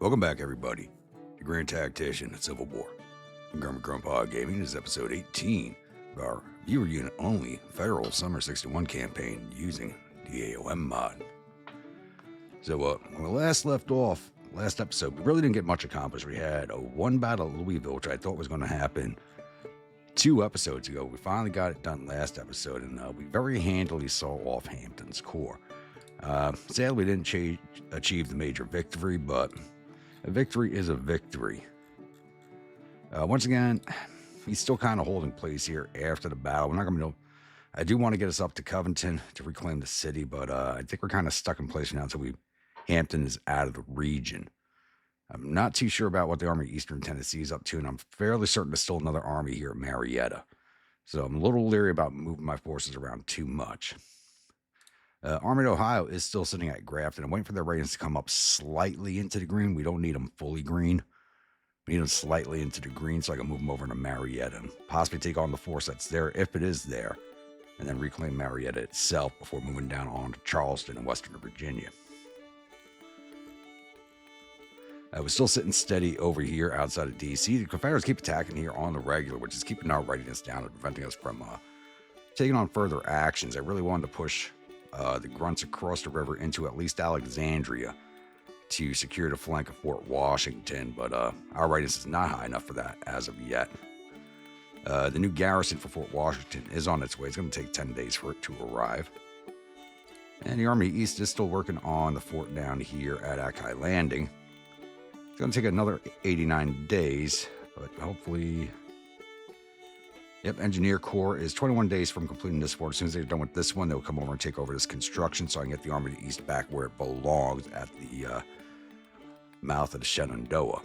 Welcome back, everybody. The Grand Tactician at Civil War. Grandpa Gaming is episode 18 of our viewer unit only federal Summer 61 campaign using the a.o.m mod. So, when we last left off, last episode, we really didn't get much accomplished. We had one battle at Louisville, which I thought was going to happen 2 episodes ago. We finally got it done last episode, and we very handily saw off Hampton's corps. Sadly, we didn't achieve the major victory, but a victory is a victory. Once again, he's still kind of holding place here after the battle. We're not going to. I do want to get us up to Covington to reclaim the city, but I think we're kind of stuck in place now until Hampton is out of the region. I'm not too sure about what the Army of Eastern Tennessee is up to, and I'm fairly certain there's still another army here at Marietta. So I'm a little leery about moving my forces around too much. Army of Ohio is still sitting at Grafton. I'm waiting for their ratings to come up slightly into the green. We don't need them fully green. We need them slightly into the green so I can move them over to Marietta and possibly take on the force that's there, if it is there, and then reclaim Marietta itself before moving down on to Charleston and Western Virginia. I was still sitting steady over here outside of D.C. The Confederates keep attacking here on the regular, which is keeping our readiness down and preventing us from taking on further actions. I really wanted to push the grunts across the river into at least Alexandria to secure the flank of Fort Washington, but our readiness is not high enough for that as of yet. The new garrison for Fort Washington is on its way. It's going to take 10 days for it to arrive. And the Army East is still working on the fort down here at Akai Landing. It's going to take another 89 days, but hopefully... Yep, Engineer Corps is 21 days from completing this fort. As soon as they're done with this one, they'll come over and take over this construction so I can get the Army of the East back where it belongs at the mouth of the Shenandoah.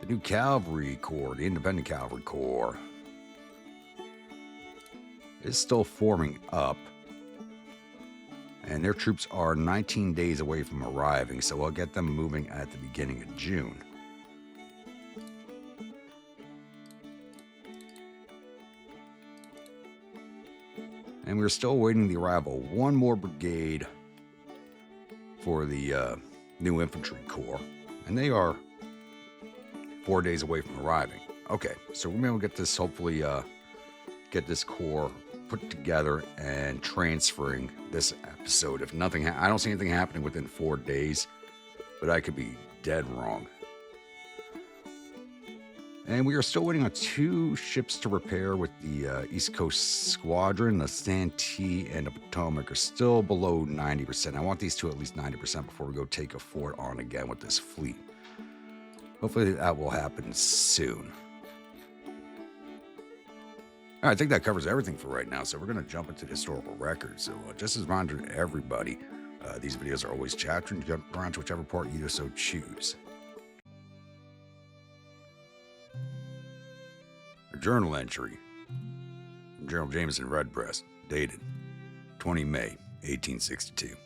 The new Cavalry Corps, the Independent Cavalry Corps, is still forming up. And their troops are 19 days away from arriving, so I'll get them moving at the beginning of June. And we're still awaiting the arrival of one more brigade for the new infantry corps. And they are 4 days away from arriving. Okay, so we're going to get this, hopefully, get this corps put together and transferring this episode. If nothing, I don't see anything happening within 4 days, but I could be dead wrong. And we are still waiting on 2 ships to repair with the East Coast Squadron. The Santee and the Potomac are still below 90%. I want these 2 at least 90% before we go take a fort on again with this fleet. Hopefully that will happen soon. All right, I think that covers everything for right now, so we're going to jump into the historical record. So just as a reminder to everybody, these videos are always chaptered and jump around to whichever part you so choose. A journal entry from General Jameson Redbreast, dated 20 May, 1862.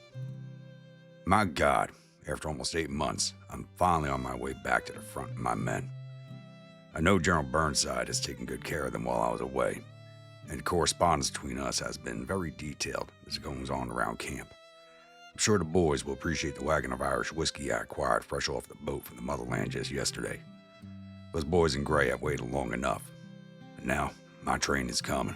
My God, after almost 8 months, I'm finally on my way back to the front of my men. I know General Burnside has taken good care of them while I was away, and correspondence between us has been very detailed as it goes on around camp. I'm sure the boys will appreciate the wagon of Irish whiskey I acquired fresh off the boat from the motherland just yesterday. Those boys in gray have waited long enough. And now, my train is coming.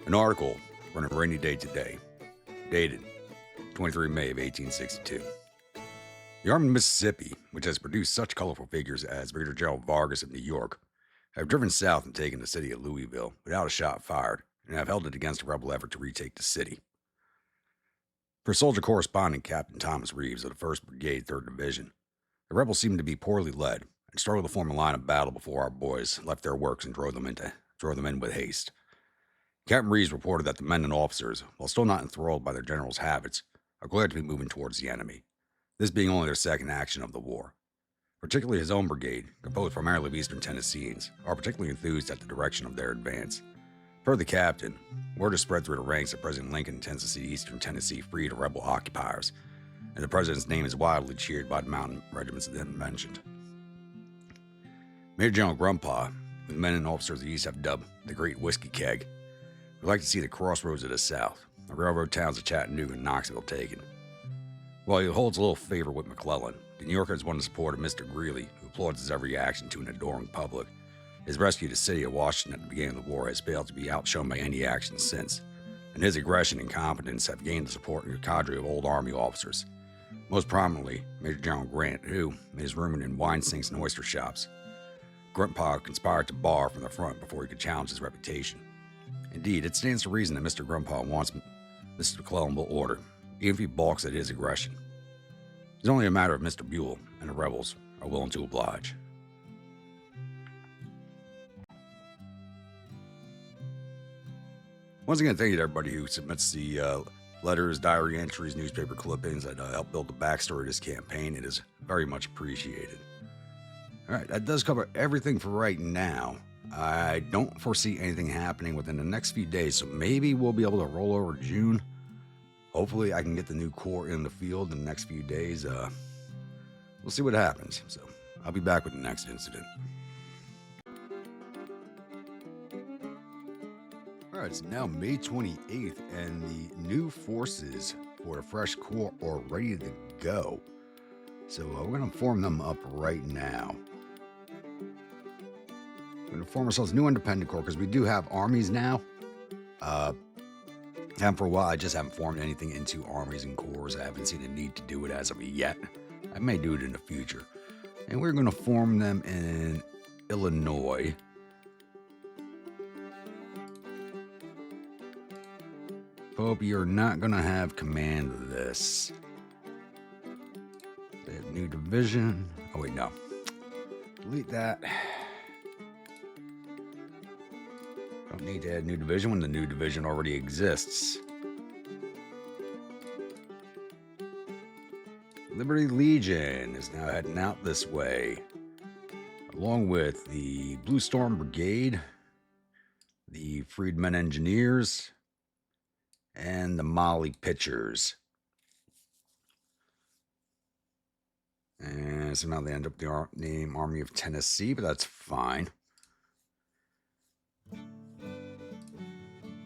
An article from a rainy day today, dated 23 May of 1862. The Army of Mississippi, which has produced such colorful figures as Brigadier General Vargas of New York, have driven south and taken the city of Louisville without a shot fired, and have held it against a rebel effort to retake the city. For soldier correspondent Captain Thomas Reeves of the 1st Brigade, 3rd Division, the rebels seemed to be poorly led and struggled to form a line of battle before our boys left their works and drove them in with haste. Captain Reeves reported that the men and officers, while still not enthralled by their general's habits, are glad to be moving towards the enemy, this being only their second action of the war. Particularly his own brigade, composed primarily of Eastern Tennesseans, are particularly enthused at the direction of their advance. Per the captain, word has spread through the ranks that President Lincoln intends to see Eastern Tennessee free to rebel occupiers, and the president's name is widely cheered by the mountain regiments then mentioned. Major General Grumpaw, who the men and officers of the East have dubbed the Great Whiskey Keg, We'd like to see the crossroads of the South, the railroad towns of Chattanooga and Knoxville taken. While he holds a little favor with McClellan, the New Yorker has won the support of Mr. Greeley, who applauds his every action to an adoring public. His rescue of the city of Washington at the beginning of the war has failed to be outshone by any action since, and his aggression and competence have gained the support of a cadre of old Army officers. Most prominently, Major General Grant, who made his room in wine sinks and oyster shops. Grandpa conspired to bar from the front before he could challenge his reputation. Indeed, it stands to reason that Mr. Grandpa wants Mr. McClellan will order, even if he balks at his aggression. It's only a matter of Mr. Buell and the rebels are willing to oblige. Once again, thank you to everybody who submits the letters, diary entries, newspaper clippings that help build the backstory of this campaign. It is very much appreciated. All right, that does cover everything for right now. I don't foresee anything happening within the next few days, so maybe we'll be able to roll over June. Hopefully, I can get the new Corps in the field in the next few days. We'll see what happens. So I'll be back with the next incident. All right, it's now May 28th, and the new forces for a fresh Corps are ready to go. So we're going to form them up right now. We're going to form ourselves a new independent corps because we do have armies now. And for a while, I just haven't formed anything into armies and corps. I haven't seen a need to do it as of yet. I may do it in the future. And we're going to form them in Illinois. Pope, you're not going to have command of this. They have new division. Oh, wait, no. Delete that. Don't need to add new division when the new division already exists. Liberty Legion is now heading out this way, along with the Blue Storm Brigade, the Freedmen Engineers, and the Molly Pitchers. And so now they end up the name Army of Tennessee, but that's fine.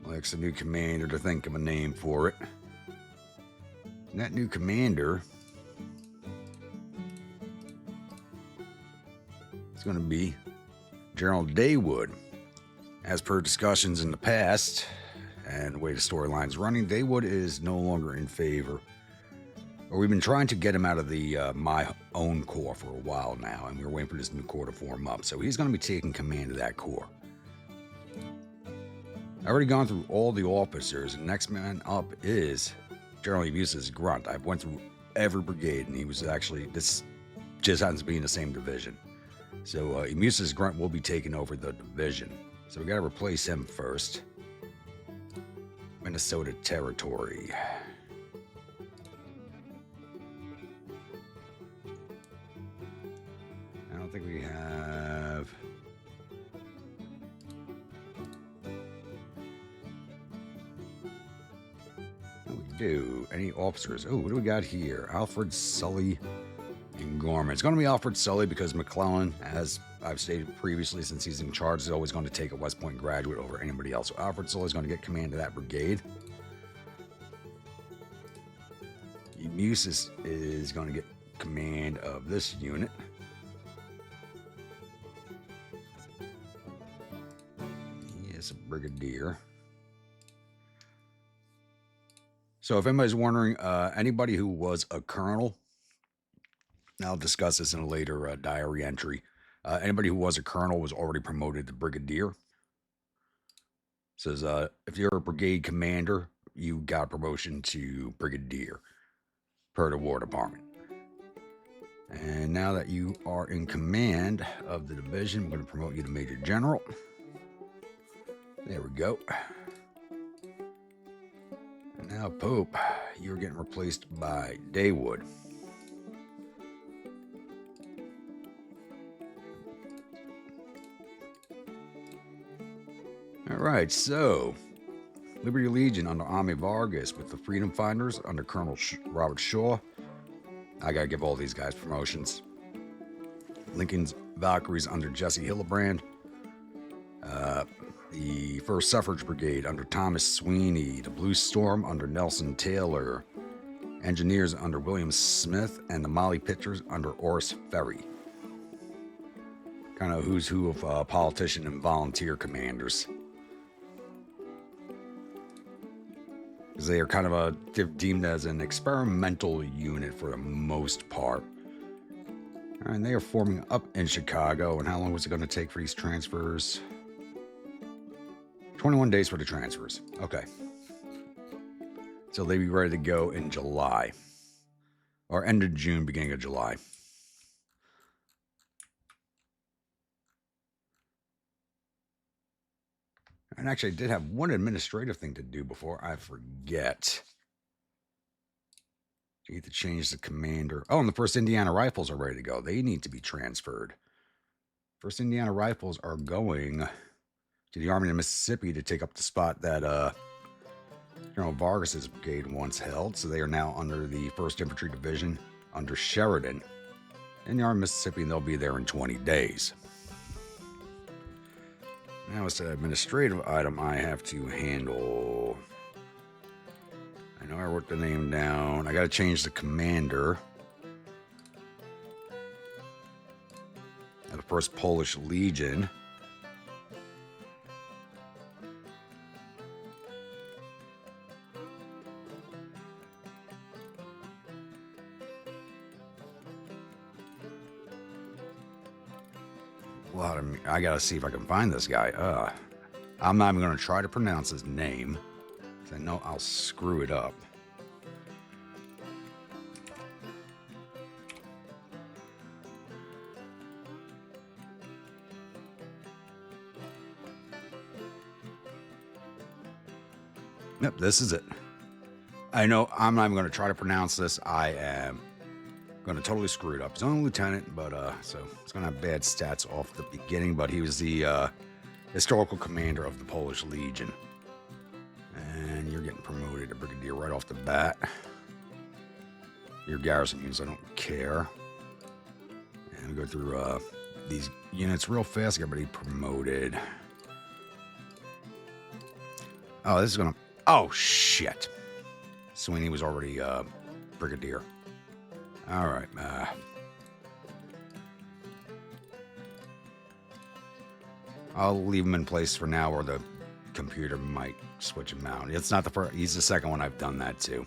Likes a new commander to think of a name for it. And that new commander is going to be General Daywood. As per discussions in the past and the way the storyline's running, Daywood is no longer in favor. Or we've been trying to get him out of the my own corps for a while now, and we're waiting for this new corps to form up. So he's going to be taking command of that corps. I've already gone through all the officers, and next man up is General Emus's Grunt. I went through every brigade, and he was actually, this just happens to be in the same division. So Emus's Grunt will be taking over the division. So we got to replace him first. Minnesota Territory. I don't think we have... do any officers. Oh, what do we got here? Alfred, Sully, and Gorman. It's going to be Alfred Sully because McClellan, as I've stated previously, since he's in charge, is always going to take a West Point graduate over anybody else. So Alfred Sully is going to get command of that brigade. Emusis is going to get command of this unit. He is a brigadier. So if anybody's wondering, anybody who was a colonel, and I'll discuss this in a later diary entry, anybody who was a colonel was already promoted to brigadier. It says if you're a brigade commander, you got promotion to brigadier per the War Department. And now that you are in command of the division, I'm going to promote you to Major General. There we go. Now, Pope, you're getting replaced by Daywood. All right, so Liberty Legion under Ami Vargas with the Freedom Finders under Colonel Robert Shaw. I gotta give all these guys promotions. Lincoln's Valkyries under Jesse Hillebrand. The 51st Suffrage Brigade under Thomas Sweeney, the Blue Storm under Nelson Taylor, Engineers under William Smith, and the Molly Pitchers under Horace Ferry. Kind of who's who of politician and volunteer commanders. Because they are kind of deemed as an experimental unit for the most part. And they are forming up in Chicago. And how long was it going to take for these transfers? 21 days for the transfers. Okay. So they'll be ready to go in July. Or end of June, beginning of July. And actually, I did have one administrative thing to do before I forget. You need to change the commander. Oh, and the 1st Indiana Rifles are ready to go. They need to be transferred. 1st Indiana Rifles are going to the Army of Mississippi to take up the spot that General Vargas's brigade once held. So they are now under the 1st Infantry Division under Sheridan in the Army of Mississippi, and they'll be there in 20 days. Now it's an administrative item I have to handle. I know I wrote the name down. I got to change the commander. Of the 1st Polish Legion. I gotta see if I can find this guy. I'm not even gonna try to pronounce his name, because I know I'll screw it up. Yep, this is it. I know I'm not even gonna try to pronounce this. I am going to totally screw it up. He's only a lieutenant, but so it's going to have bad stats off the beginning, but he was the historical commander of the Polish Legion. And you're getting promoted to brigadier right off the bat. Your garrison units, I don't care. And we go through these units real fast. Get everybody promoted. Oh, this is going to... Oh, shit. Sweeney was already brigadier. All right. I'll leave him in place for now, or the computer might switch him out. It's not the first. He's the second one I've done that to.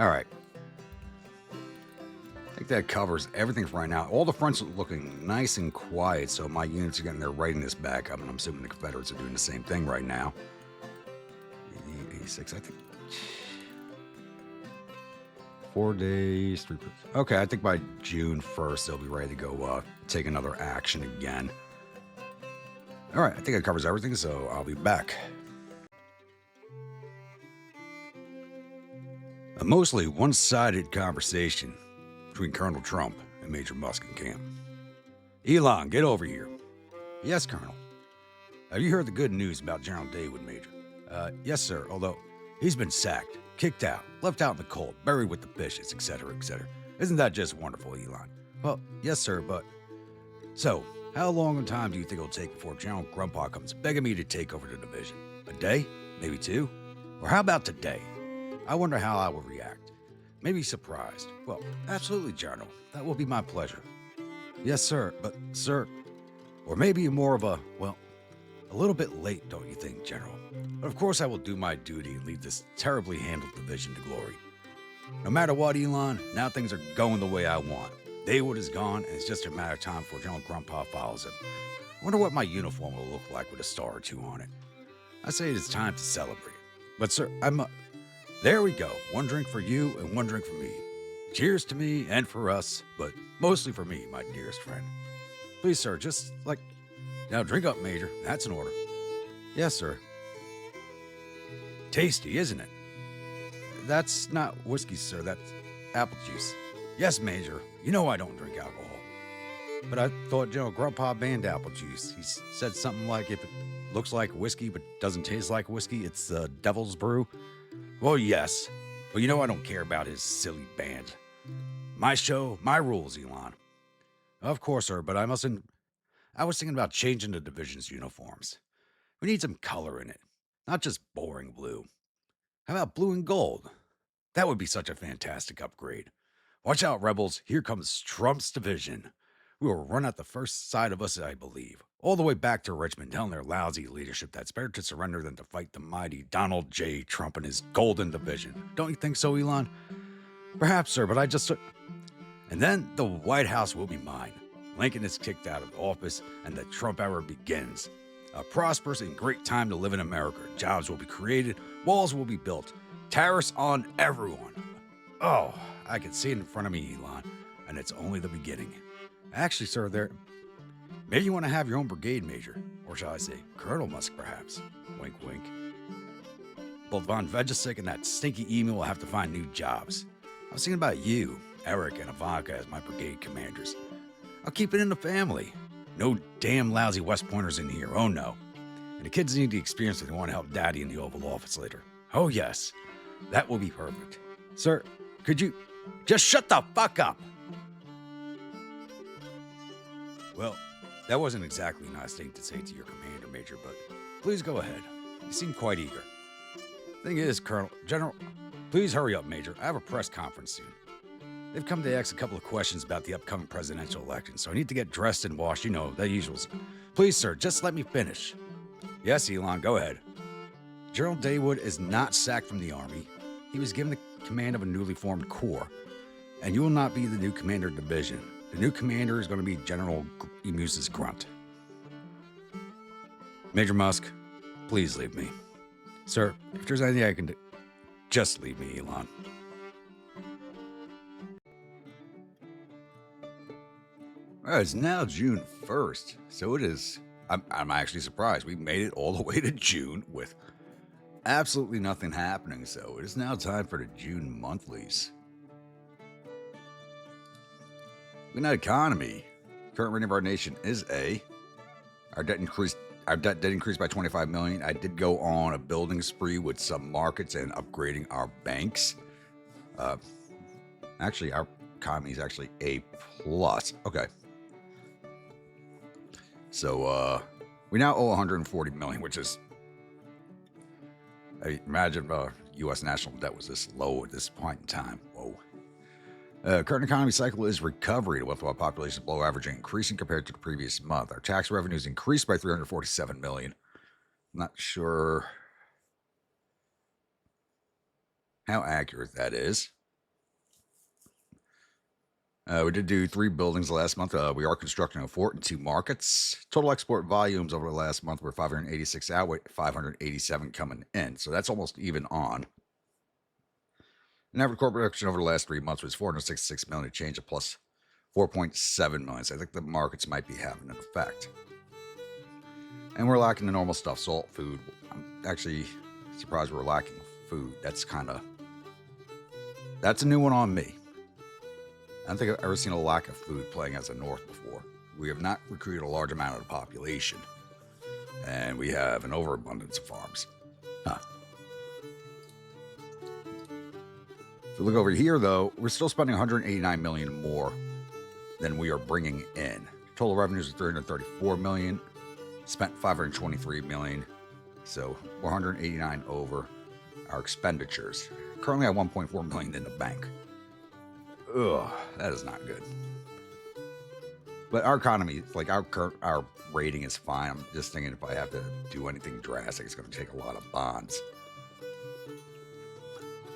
All right. I think that covers everything for right now. All the fronts are looking nice and quiet, so my units are getting their readiness back up, and I'm assuming the Confederates are doing the same thing right now. 86, I think. 4 days, 3. Okay, I think by June 1st, they'll be ready to go take another action again. All right, I think that covers everything, so I'll be back. A mostly one-sided conversation between Colonel Trump and Major Musk in camp. Elon, get over here. Yes, Colonel. Have you heard the good news about General Daywood, Major? Yes, sir, although he's been sacked, kicked out, left out in the cold, buried with the fishes, etc., etc. Isn't that just wonderful, Elon? Well, yes, sir, but... So, how long a time do you think it'll take before General Grumpa comes begging me to take over the division? A day? Maybe 2? Or how about today? I wonder how I will react. Maybe surprised. Well, absolutely, General. That will be my pleasure. Yes, sir, but, sir... Or maybe more of a, well, a little bit late, don't you think, General? But of course I will do my duty and lead this terribly handled division to glory. No matter what, Elon, now things are going the way I want. Daywood is gone, and it's just a matter of time before General Grumpa follows him. I wonder what my uniform will look like with a star or 2 on it. I say it is time to celebrate. But sir, there we go. 1 drink for you and 1 drink for me. Cheers to me and for us, but mostly for me, my dearest friend. Please, sir, just like... Now drink up, Major. That's an order. Yes, sir. Tasty, isn't it? That's not whiskey, sir. That's apple juice. Yes, Major. You know I don't drink alcohol. But I thought General Grumpa banned apple juice. He said something like, if it looks like whiskey but doesn't taste like whiskey, it's the devil's brew. Well, yes. But you know I don't care about his silly ban. My show, my rules, Elon. Of course, sir, but I was thinking about changing the division's uniforms. We need some color in it, not just boring blue. How about blue and gold? That would be such a fantastic upgrade. Watch out, rebels. Here comes Trump's division. We will run out the first side of us, I believe, all the way back to Richmond, telling their lousy leadership that it's better to surrender than to fight the mighty Donald J. Trump and his golden division. Don't you think so, Elon? Perhaps, sir, but I just... And then the White House will be mine. Lincoln is kicked out of office, and the Trump era begins. A prosperous and great time to live in America. Jobs will be created, walls will be built, tariffs on everyone. Oh, I can see it in front of me, Elon, and it's only the beginning. Actually, sir, maybe you want to have your own brigade major, or shall I say, Colonel Musk, perhaps. Wink, wink. Both Von Vegesick and that stinky email will have to find new jobs. I was thinking about you, Eric, and Ivanka as my brigade commanders. I'll keep it in the family. No damn lousy West Pointers in here, oh no. And the kids need the experience if they want to help Daddy in the Oval Office later. Oh yes, that will be perfect. Sir, could you just shut the fuck up? Well, that wasn't exactly a nice thing to say to your commander, Major, but please go ahead. You seem quite eager. Thing is, General, please hurry up, Major. I have a press conference soon. They've come to ask a couple of questions about the upcoming presidential election, so I need to get dressed and washed, you know, the usuals. Please, sir, just let me finish. Yes, Elon, go ahead. General Daywood is not sacked from the Army. He was given the command of a newly formed corps, and you will not be the new commander of division. The new commander is going to be General Emusis Grunt. Major Musk, please leave me. Sir, if there's anything I can do, just leave me, Elon. It's now June 1st, so it is... I'm actually surprised. We made it all the way to June with absolutely nothing happening, so it is now time for the June monthlies. Looking at economy, current rating of our nation is A. Our debt did increase by $25 million. I did go on a building spree with some markets and upgrading our banks. Actually, our economy is actually A+. Okay. So, we now owe $140 million, which is... imagine U.S. national debt was this low at this point in time. Whoa. Current economy cycle is recovery. The wealth population below average increasing compared to the previous month. Our tax revenues increased by $347 million. Not sure how accurate that is. We did do 3 buildings last month. We are constructing a fort in 2 markets. Total export volumes over the last month were 586 out, with 587 coming in. So that's almost even on. And average corporate production over the last 3 months was 466 million, a change of plus 4.7 million. So I think the markets might be having an effect. And we're lacking the normal stuff, salt, food. I'm actually surprised we're lacking food. That's a new one on me. I don't think I've ever seen a lack of food playing as a North before. We have not recruited a large amount of the population. And we have an overabundance of farms. Huh. If we look over here, though, we're still spending $189 million more than we are bringing in. Total revenues are $334 million. Spent $523 million. So we're $189 over our expenditures. Currently at $1.4 million in the bank. Ugh, that is not good. But our economy, like our rating is fine. I'm just thinking if I have to do anything drastic, it's going to take a lot of bonds.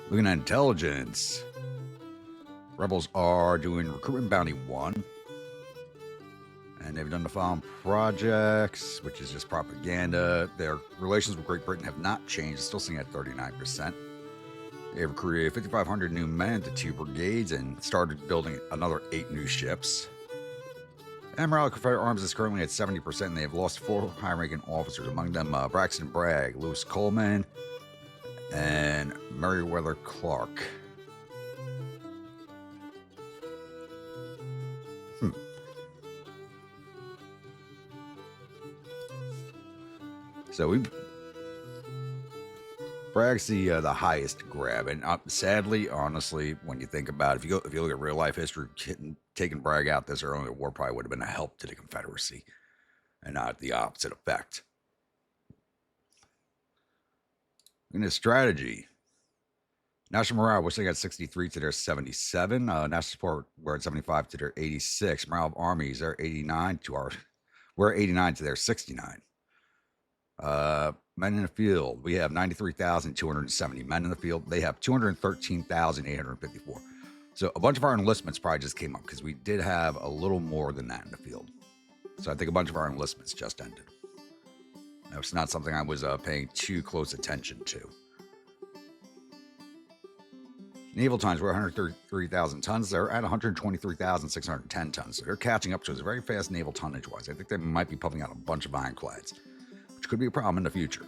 Looking at intelligence, rebels are doing recruitment bounty 1. And they've done the following projects, which is just propaganda. Their relations with Great Britain have not changed. It's still sitting at 39%. They have recruited 5,500 new men to 2 brigades and started building another 8 new ships. And morale of Confederate arms is currently at 70%, and they have lost 4 high-ranking officers, among them Braxton Bragg, Lewis Coleman, and Meriwether Clark. So Bragg's the highest grab, and sadly, honestly, when you think about it, if you look at real life history, taking Bragg out this early in the war probably would have been a help to the Confederacy, and not the opposite effect. Looking at strategy. National morale, which they got 63 to their 77. National support, we're at 75 to their 86. Morale of armies, they're 89 to our, we're 89 to their 69. Men in the field, we have 93,270 men in the field. They have 213,854. So a bunch of our enlistments probably just came up because we did have a little more than that in the field. So I think a bunch of our enlistments just ended. That's not something I was paying too close attention to. Naval tons, we're 133,000 tons. They're at 123,610 tons. So they're catching up to us very fast naval tonnage-wise. I think they might be pumping out a bunch of ironclads, which could be a problem in the future.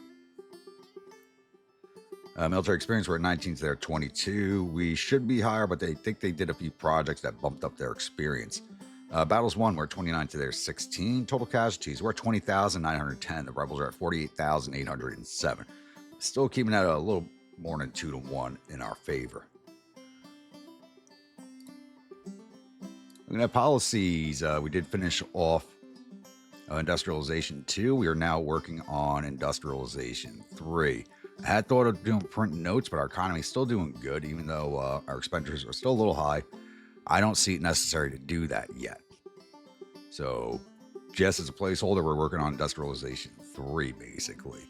Military experience, we're at 19 to their 22. We should be higher, but they think they did a few projects that bumped up their experience. Battles won, we're at 29 to their 16. Total casualties, we're at 20,910. The rebels are at 48,807. Still keeping that a little more than 2 to 1 in our favor. Looking at policies, we did finish off industrialization 2. We are now working on industrialization 3. I had thought of doing print notes, but our economy is still doing good, even though our expenditures are still a little high. I don't see it necessary to do that yet. So just as a placeholder, we're working on industrialization 3, basically.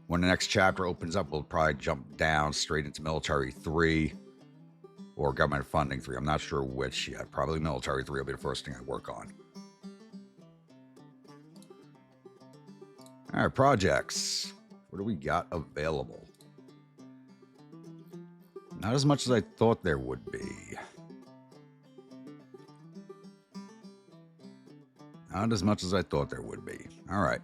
When the next chapter opens up, we'll probably jump down straight into military 3 or government funding 3. I'm not sure which yet. Probably military 3 will be the first thing I work on. All right, projects. What do we got available? Not as much as I thought there would be. Not as much as I thought there would be. All right.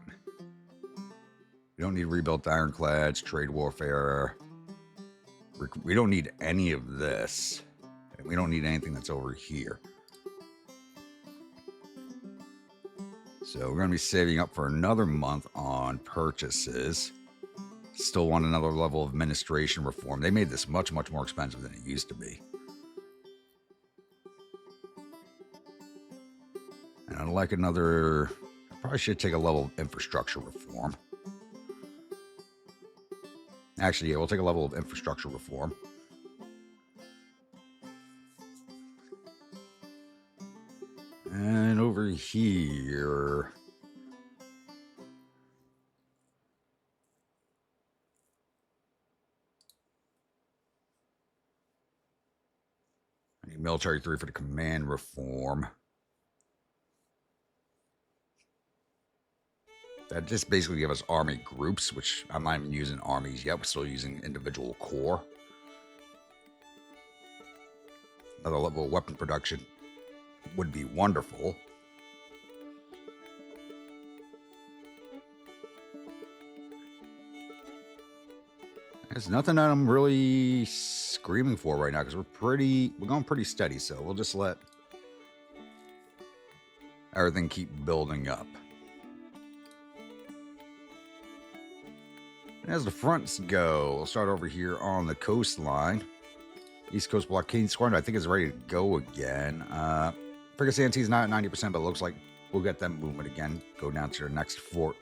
We don't need rebuilt ironclads, trade warfare. We don't need any of this. And we don't need anything that's over here. So we're going to be saving up for another month on purchases. Still want another level of administration reform. They made this much, much more expensive than it used to be. And I'd like another... I probably should take a level of infrastructure reform. Actually, yeah, we'll take a level of infrastructure reform. And over here... I need military 3 for the command reform. That just basically give us army groups, which I'm not even using armies yet. We're still using individual corps. Another level of weapon production would be wonderful. There's nothing that I'm really screaming for right now because we're going pretty steady. So we'll just let everything keep building up. As the fronts go, we'll start over here on the coastline. East Coast Blockade Squadron, I think, is ready to go again. Parkersburg is not at 90%, but it looks like we'll get them moving again. Go down to their next fort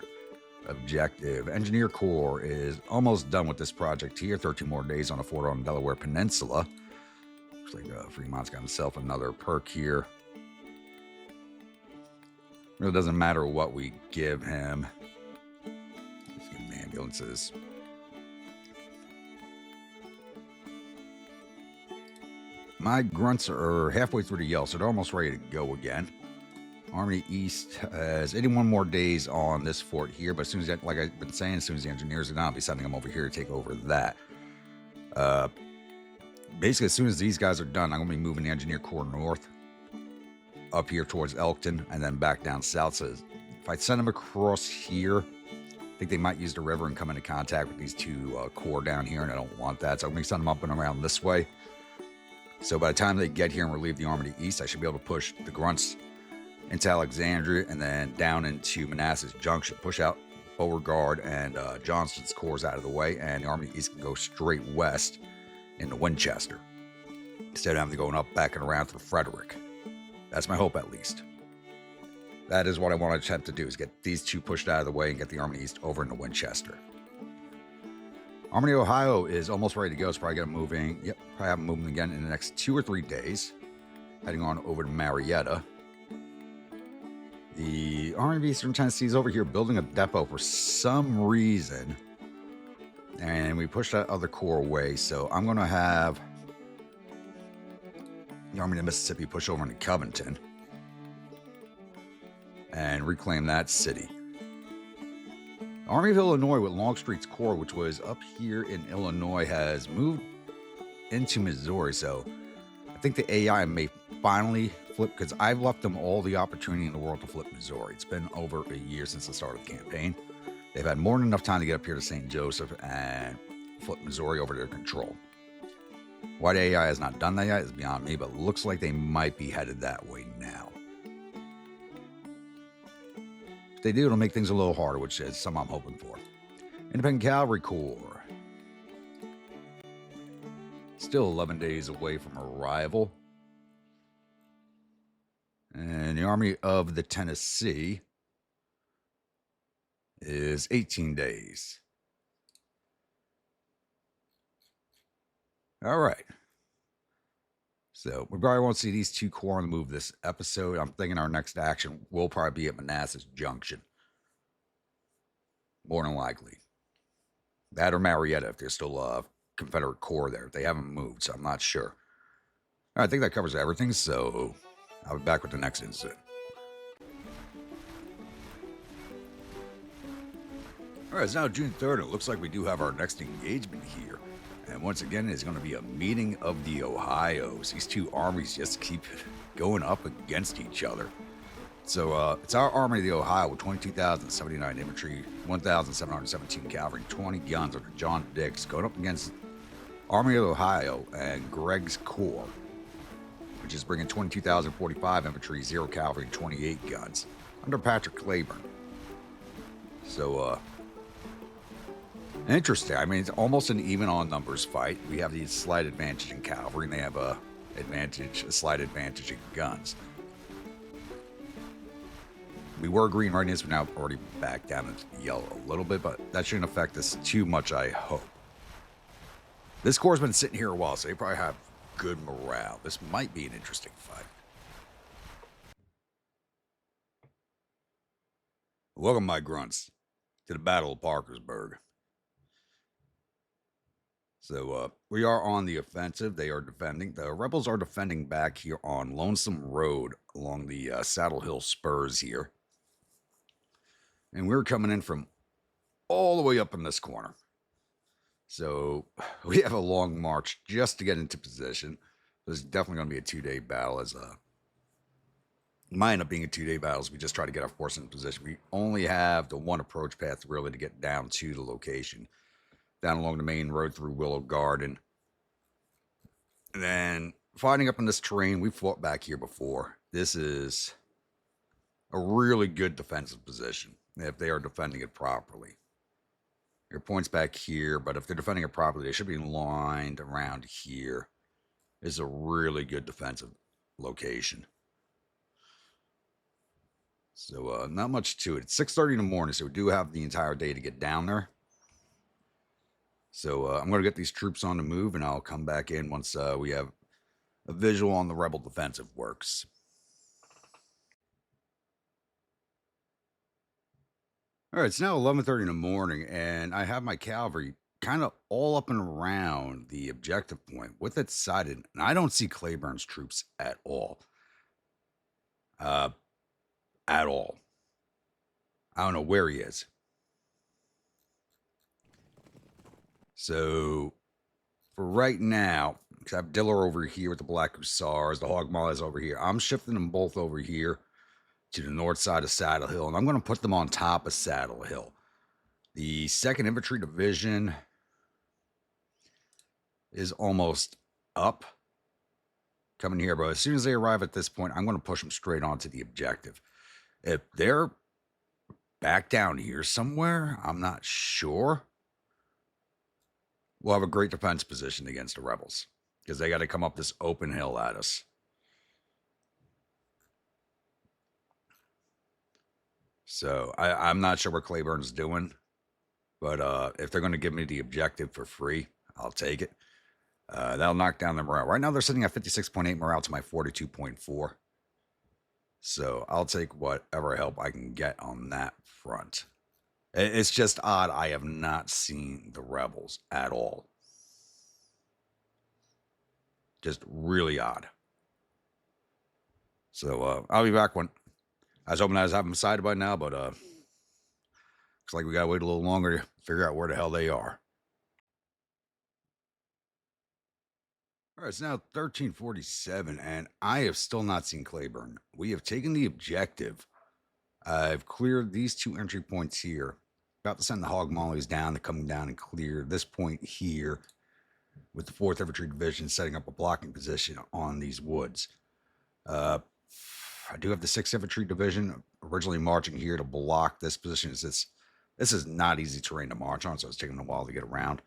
objective. Engineer Corps is almost done with this project here. 13 more days on a fort on the Delaware Peninsula. Looks like Fremont's got himself another perk here. Really doesn't matter what we give him. Ambulances. My grunts are halfway through the yell, so they're almost ready to go again. Army East has 81 more days on this fort here, but as soon as that, like I've been saying, as soon as the engineers are done, I'll be sending them over here to take over that. Basically, as soon as these guys are done, I'm going to be moving the Engineer Corps north, up here towards Elkton, and then back down south. So if I send them across here, I think they might use the river and come into contact with these two corps down here, and I don't want that. So I'm going to send them up and around this way. So by the time they get here and relieve the army to the east, I should be able to push the grunts into Alexandria and then down into Manassas Junction. Push out Beauregard and Johnston's corps out of the way, and the army to the east can go straight west into Winchester instead of having to go up, back, and around through Frederick. That's my hope, at least. That is what I want to attempt to do, is get these two pushed out of the way and get the Army East over into Winchester. Army of Ohio is almost ready to go. It's probably going to moving. Yep, probably have them moving again in the next 2 or 3 days. Heading on over to Marietta. The Army of Eastern Tennessee is over here building a depot for some reason. And we pushed that other corps away. So I'm going to have the Army of Mississippi push over into Covington and reclaim that city. The Army of Illinois with Longstreet's corps, which was up here in Illinois, has moved into Missouri. So I think the AI may finally flip, because I've left them all the opportunity in the world to flip Missouri. It's been over a year since the start of the campaign. They've had more than enough time to get up here to St. Joseph and flip Missouri over to their control. Why the AI has not done that yet is beyond me, but it looks like they might be headed that way now. If they do, it'll make things a little harder, which is something I'm hoping for. Independent Cavalry Corps. Still 11 days away from arrival. And the Army of the Tennessee is 18 days. All right. So we probably won't see these 2 corps on the move this episode. I'm thinking our next action will probably be at Manassas Junction. More than likely. That or Marietta if there's still a Confederate corps there. They haven't moved, so I'm not sure. All right, I think that covers everything, so I'll be back with the next incident. All right, it's now June 3rd, and it looks like we do have our next engagement here. And once again, it's going to be a meeting of the Ohio's. These 2 armies just keep going up against each other. So it's our Army of the Ohio with 22,079 infantry, 1,717 cavalry, 20 guns under John Dix, going up against Army of Ohio and Greg's Corps, which is bringing 22,045 infantry, 0 cavalry, and 28 guns under Patrick Cleburne. So, interesting. I mean, it's almost an even on numbers fight. We have the slight advantage in cavalry, and they have a slight advantage in guns. We were green right now, so we're now already back down into yellow a little bit, but that shouldn't affect us too much, I hope. This corps has been sitting here a while, so they probably have good morale. This might be an interesting fight. Welcome, my grunts, to the Battle of Parkersburg. So we are on the offensive. They are defending. The rebels are defending back here on Lonesome Road along the Saddle Hill Spurs here. And we're coming in from all the way up in this corner. So we have a long march just to get into position. This is definitely going to be a 2-day battle. It might end up being a 2-day battle as we just try to get our force in position. We only have the one approach path really to get down to the location. Down along the main road through Willow Garden. And then fighting up in this terrain, we fought back here before. This is a really good defensive position if they are defending it properly. Your points back here, but if they're defending it properly, they should be lined around here. This is a really good defensive location. So not much to it. It's 6:30 in the morning, so we do have the entire day to get down there. So I'm going to get these troops on the move, and I'll come back in once we have a visual on the rebel defensive works. All right, it's now 11:30 in the morning, and I have my cavalry kind of all up and around the objective point with it sighted, and I don't see Cleburne's troops at all. At all. I don't know where he is. So for right now, because I have Diller over here with the Black Hussars, the Hogmaw is over here. I'm shifting them both over here to the north side of Saddle Hill, and I'm going to put them on top of Saddle Hill. The 2nd Infantry Division is almost up coming here, but as soon as they arrive at this point, I'm going to push them straight onto the objective. If they're back down here somewhere, I'm not sure, we'll have a great defense position against the rebels because they got to come up this open hill at us. So I'm not sure what Cleburne's doing, But if they're going to give me the objective for free, I'll take it. That'll knock down the morale. Right now, they're sitting at 56.8 morale to my 42.4. So I'll take whatever help I can get on that front. It's just odd. I have not seen the rebels at all. Just really odd. So I'll be back when I was hoping I was having them sighted by now, but looks like we gotta wait a little longer to figure out where the hell they are. All right, it's now 13:47, and I have still not seen Cleburne. We have taken the objective. I've cleared these two entry points here. About to send the hog mollies down. They're coming down and clear this point here with the 4th Infantry Division setting up a blocking position on these woods. I do have the 6th Infantry Division originally marching here to block this position. This is not easy terrain to march on, so it's taking a while to get around.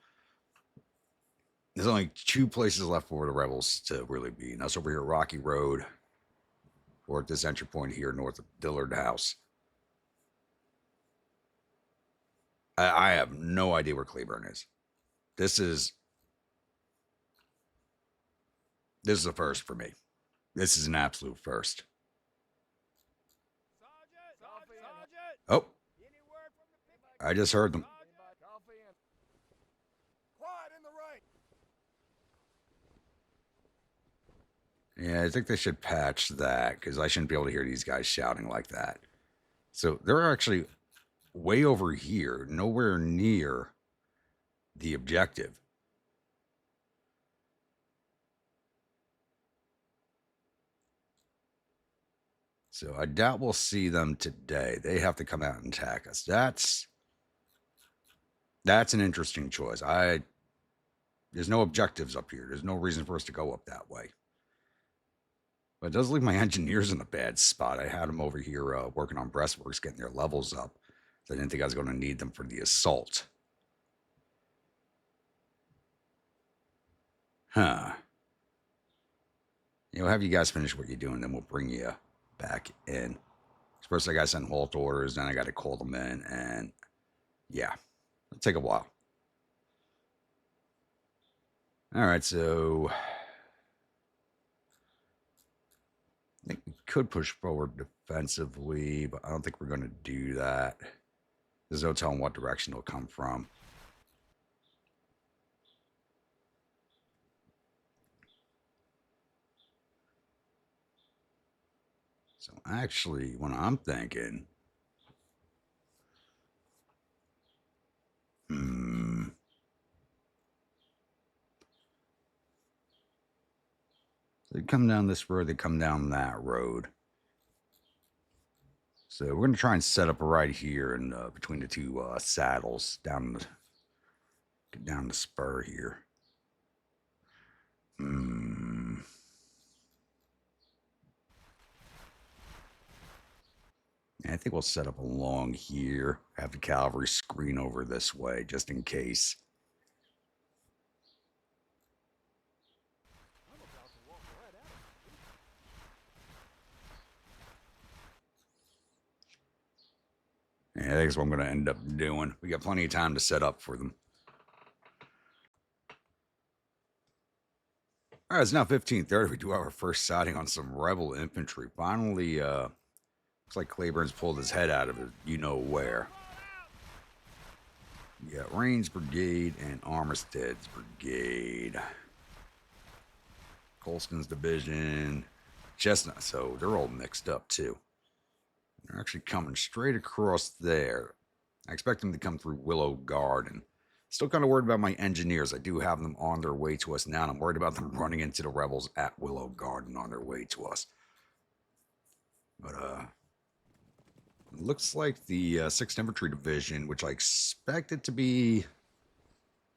There's only 2 places left for the rebels to really be, and that's over here at Rocky Road or at this entry point here north of Dillard House. I have no idea where Cleburne is. This is a first for me. This is an absolute first. Oh, I just heard them. Yeah, I think they should patch that because I shouldn't be able to hear these guys shouting like that. So they're actually way over here, nowhere near the objective. So I doubt we'll see them today. They have to come out and attack us. That's an interesting choice. There's no objectives up here. There's no reason for us to go up that way. But it does leave my engineers in a bad spot. I had them over here working on breastworks, getting their levels up. So I didn't think I was going to need them for the assault. Huh. We'll have you guys finish what you're doing, then we'll bring you back in. First, I got to send halt orders, then I got to call them in, and yeah, it'll take a while. All right, so I think we could push forward defensively, but I don't think we're going to do that. There's no telling what direction it'll come from. So actually, what I'm thinking, they come down this road, they come down that road. So we're going to try and set up right here in between the 2 saddles get down the spur here. I think we'll set up along here. Have the cavalry screen over this way just in case. Yeah, I think that's what I'm going to end up doing. We got plenty of time to set up for them. All right, it's now 15:30. We do have our first sighting on some rebel infantry. Finally, looks like Cleburne's pulled his head out of it. You know where. You got Rains Brigade and Armistead's Brigade. Colston's Division. Chestnut. So they're all mixed up, too. They're actually coming straight across there. I expect them to come through Willow Garden. Still kind of worried about my engineers. I do have them on their way to us now, and I'm worried about them running into the rebels at Willow Garden on their way to us. But, it looks like the 6th Infantry Division, which I expected to be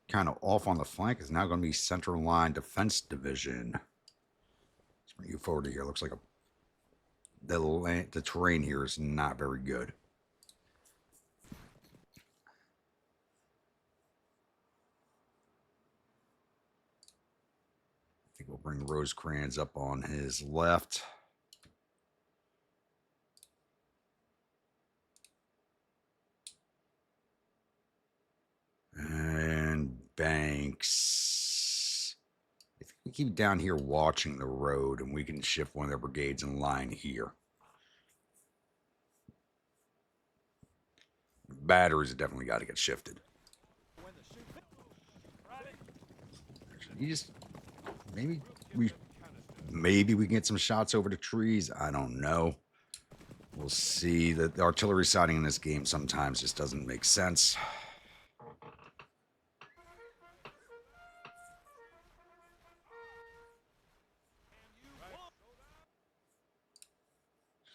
kind of off on the flank, is now going to be Center Line Defense Division. Let's bring you forward to here. Looks like the terrain here is not very good. I think we'll bring Rosecrans up on his left. We keep down here watching the road, and we can shift one of their brigades in line here. Batteries have definitely got to get shifted. You just maybe we can get some shots over the trees. I don't know. We'll see. The artillery sighting in this game sometimes just doesn't make sense.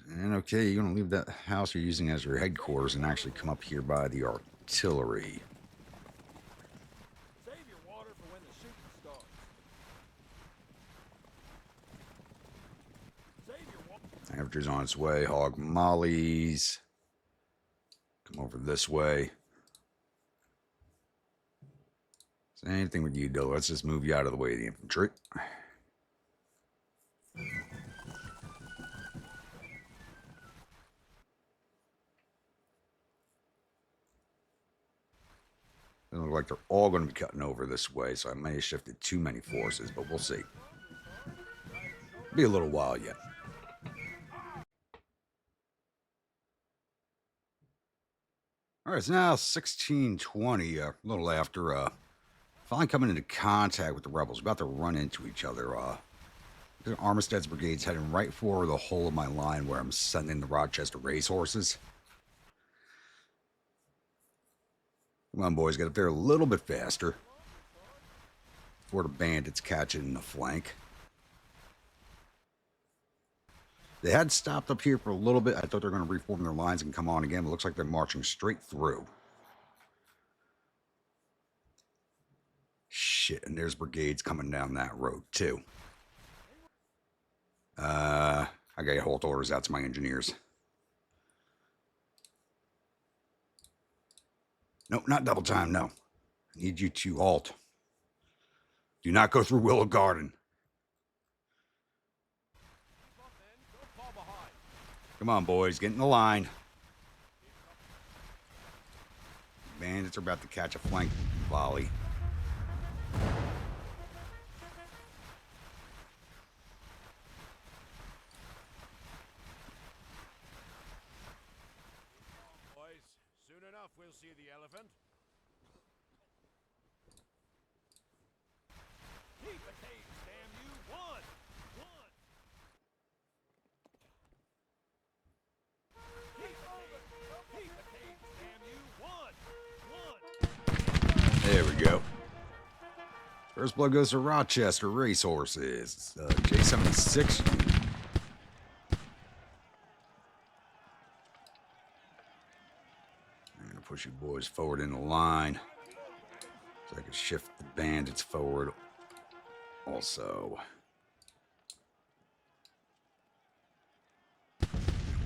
And okay, you're going to leave that house you're using as your headquarters and actually come up here by the artillery. Save your water for when the shooting starts. Save your water. Infantry's on its way. Hog mollies. Come over this way. Same thing with you, though. Let's just move you out of the way of the infantry. Doesn't look like they're all going to be cutting over this way, so I may have shifted too many forces, but we'll see. Be a little while yet. All right, it's now 16:20, a little after finally coming into contact with the rebels. About to run into each other. Armistead's brigade's heading right for the hole of my line where I'm sending the Rochester racehorses. Come on, boys, got up there a little bit faster before the bandits catch it in the flank. They had stopped up here for a little bit. I thought they were going to reform their lines and come on again, but it looks like they're marching straight through. Shit, and there's brigades coming down that road, too. I got hold orders out to my engineers. Nope, not double time, no. I need you to halt. Do not go through Willow Garden. Come on, boys, get in the line. Bandits are about to catch a flank volley. Boys, soon enough we'll see the elephant. Keep the cage, damn you! One! Keep the cage, damn you! One! There we go. First blood goes to Rochester racehorses. J76. I'm going to push you boys forward in the line so I can shift the bandits forward also. I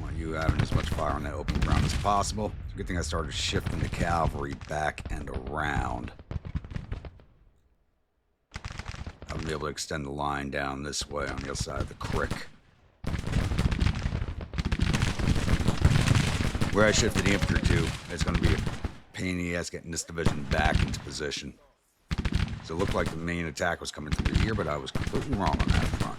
want you having as much fire on that open ground as possible. It's a good thing I started shifting the cavalry back and around. I'm going to be able to extend the line down this way on the other side of the creek. Where I shifted the infantry to, it's going to be a pain in the ass getting this division back into position. So it looked like the main attack was coming through here, but I was completely wrong on that front.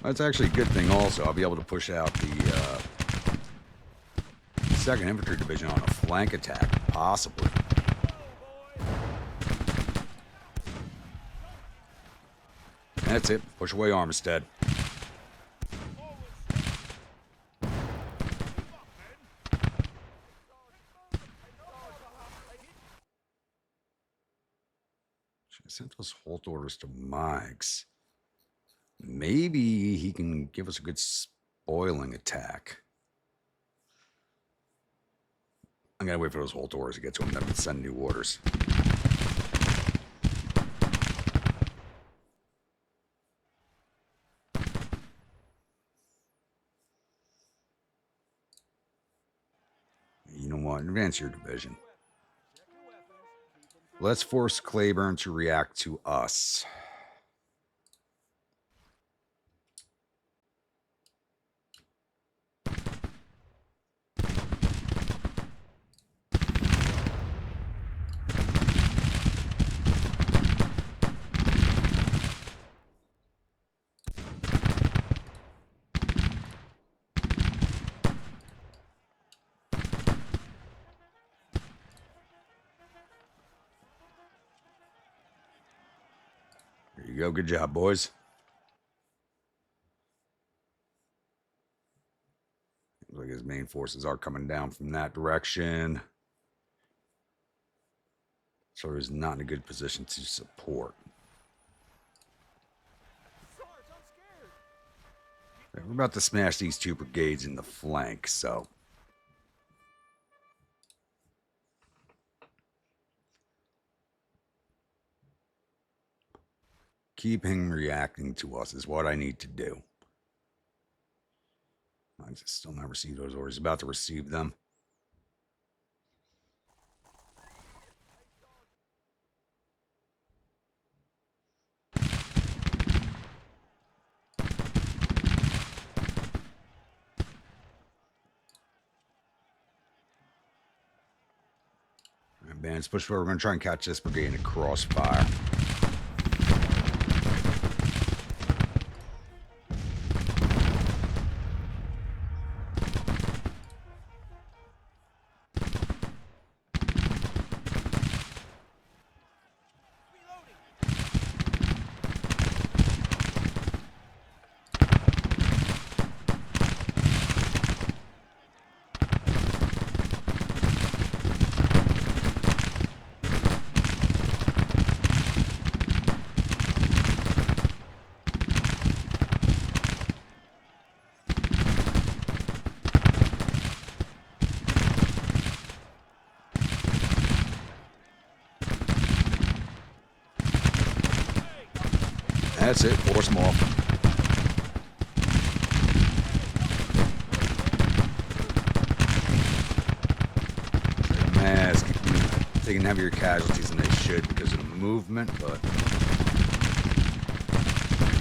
That's actually a good thing also. I'll be able to push out the 2nd Infantry Division on a flank attack, possibly. That's it. Push away Armistead. I sent those halt orders to Meigs. Maybe he can give us a good spoiling attack. I'm gonna wait for those halt orders to get to him, then send new orders. You know what? Advance your division. Let's force Cleburne to react to us. you go. Good job, boys. Looks like his main forces are coming down from that direction. So he's not in a good position to support. We're about to smash these 2 brigades in the flank, so. Keep him reacting to us is what I need to do. I still not received those orders. About to receive them. Alright, bands, push forward. We're going to try and catch this brigade in a crossfire. That's it. Force them off. Mask. Taking heavier casualties than they should because of the movement, but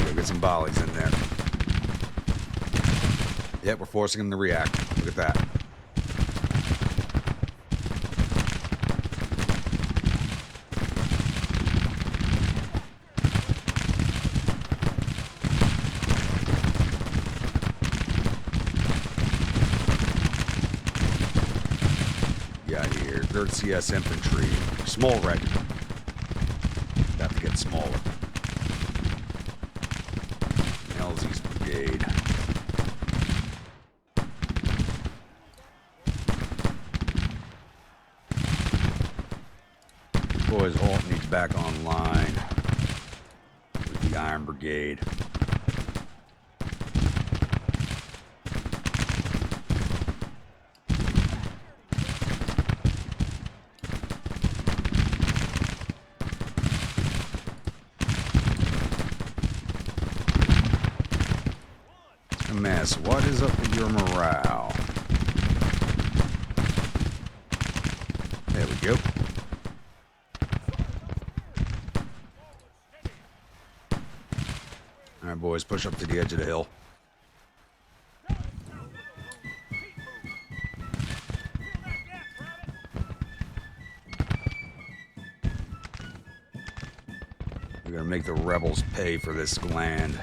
go get some volleys in there. Yep, we're forcing them to react. Look at that. CS infantry, small regiment. About to get smaller. Elzie's brigade. Boys, Halt needs back online with the Iron Brigade. Mess. What is up with your morale? There we go. Alright, boys, push up to the edge of the hill. We're gonna make the rebels pay for this land.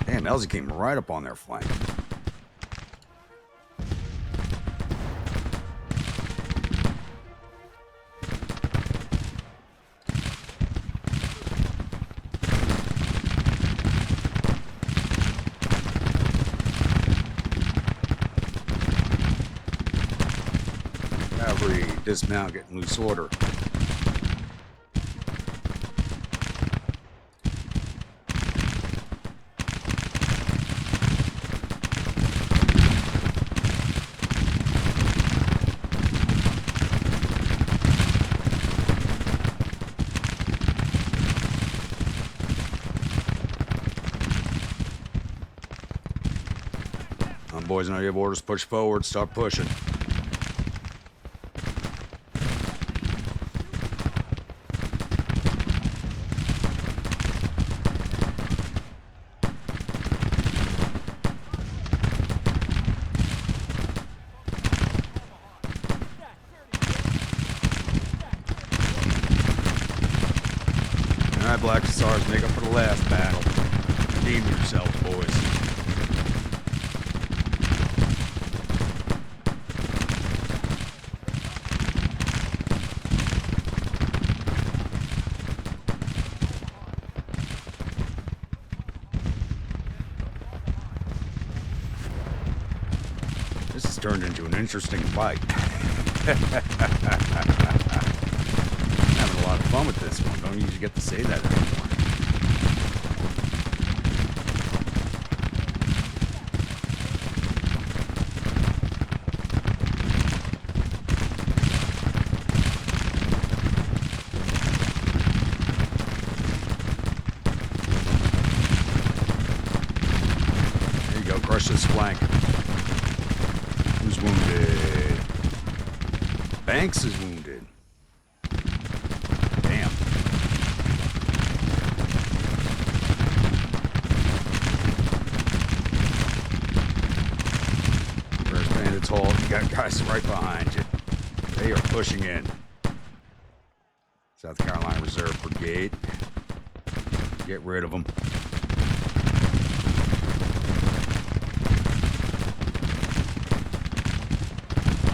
Damn, Elsie came right up on their flank. Cavalry, dismount, get in loose order. Boys, now you have orders, push forward, start pushing. Alright, Black Stars, make up for the last battle. Redeem yourselves, boys. This has turned into an interesting fight. I'm having a lot of fun with this one. Don't usually get to say that anymore. There you go, crush this flank. Who's wounded? Banks is wounded. Damn. First bandits hold. You got guys right behind you. They are pushing in. South Carolina Reserve Brigade. Get rid of them.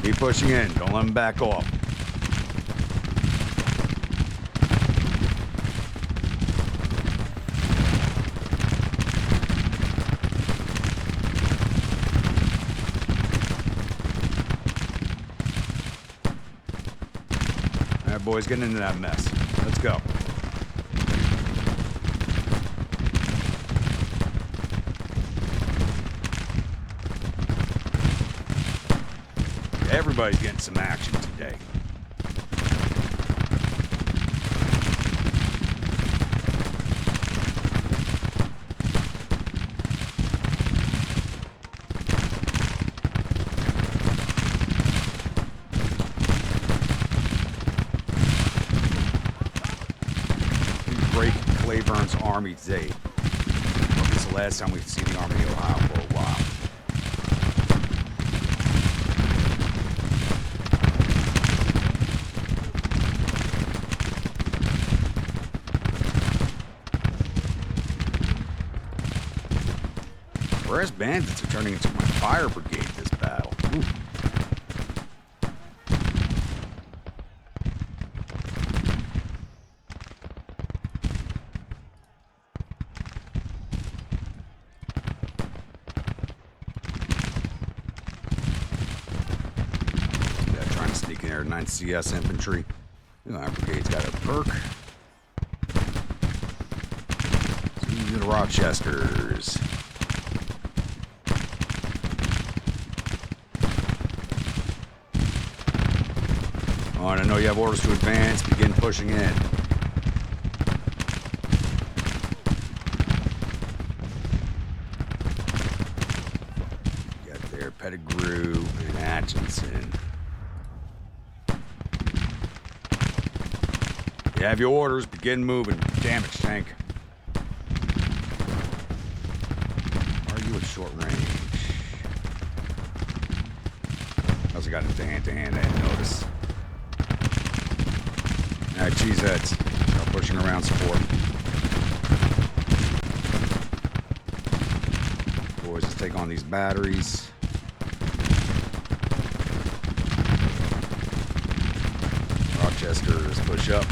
Keep pushing in. Don't let them back off. All right, boys, getting into that mess. Let's go. Everybody's getting some action today. Break Cleburne's army today. This is the last time we've seen the Army of Ohio for a while. Whereas bandits are turning into my fire brigade this battle. Ooh. Yeah, trying to sneak in there, 9th CS infantry. My brigade's got a perk. To the Rochesters. Oh, and I know you have orders to advance. Begin pushing in. Got there Pettigrew and Atchison. You have your orders. Begin moving. Damn it, Shank. Are you at short range? How's it got into hand-to-hand? I didn't notice. Alright, cheeseheads. Start pushing around support. Boys, let's take on these batteries. Rochesters, push up.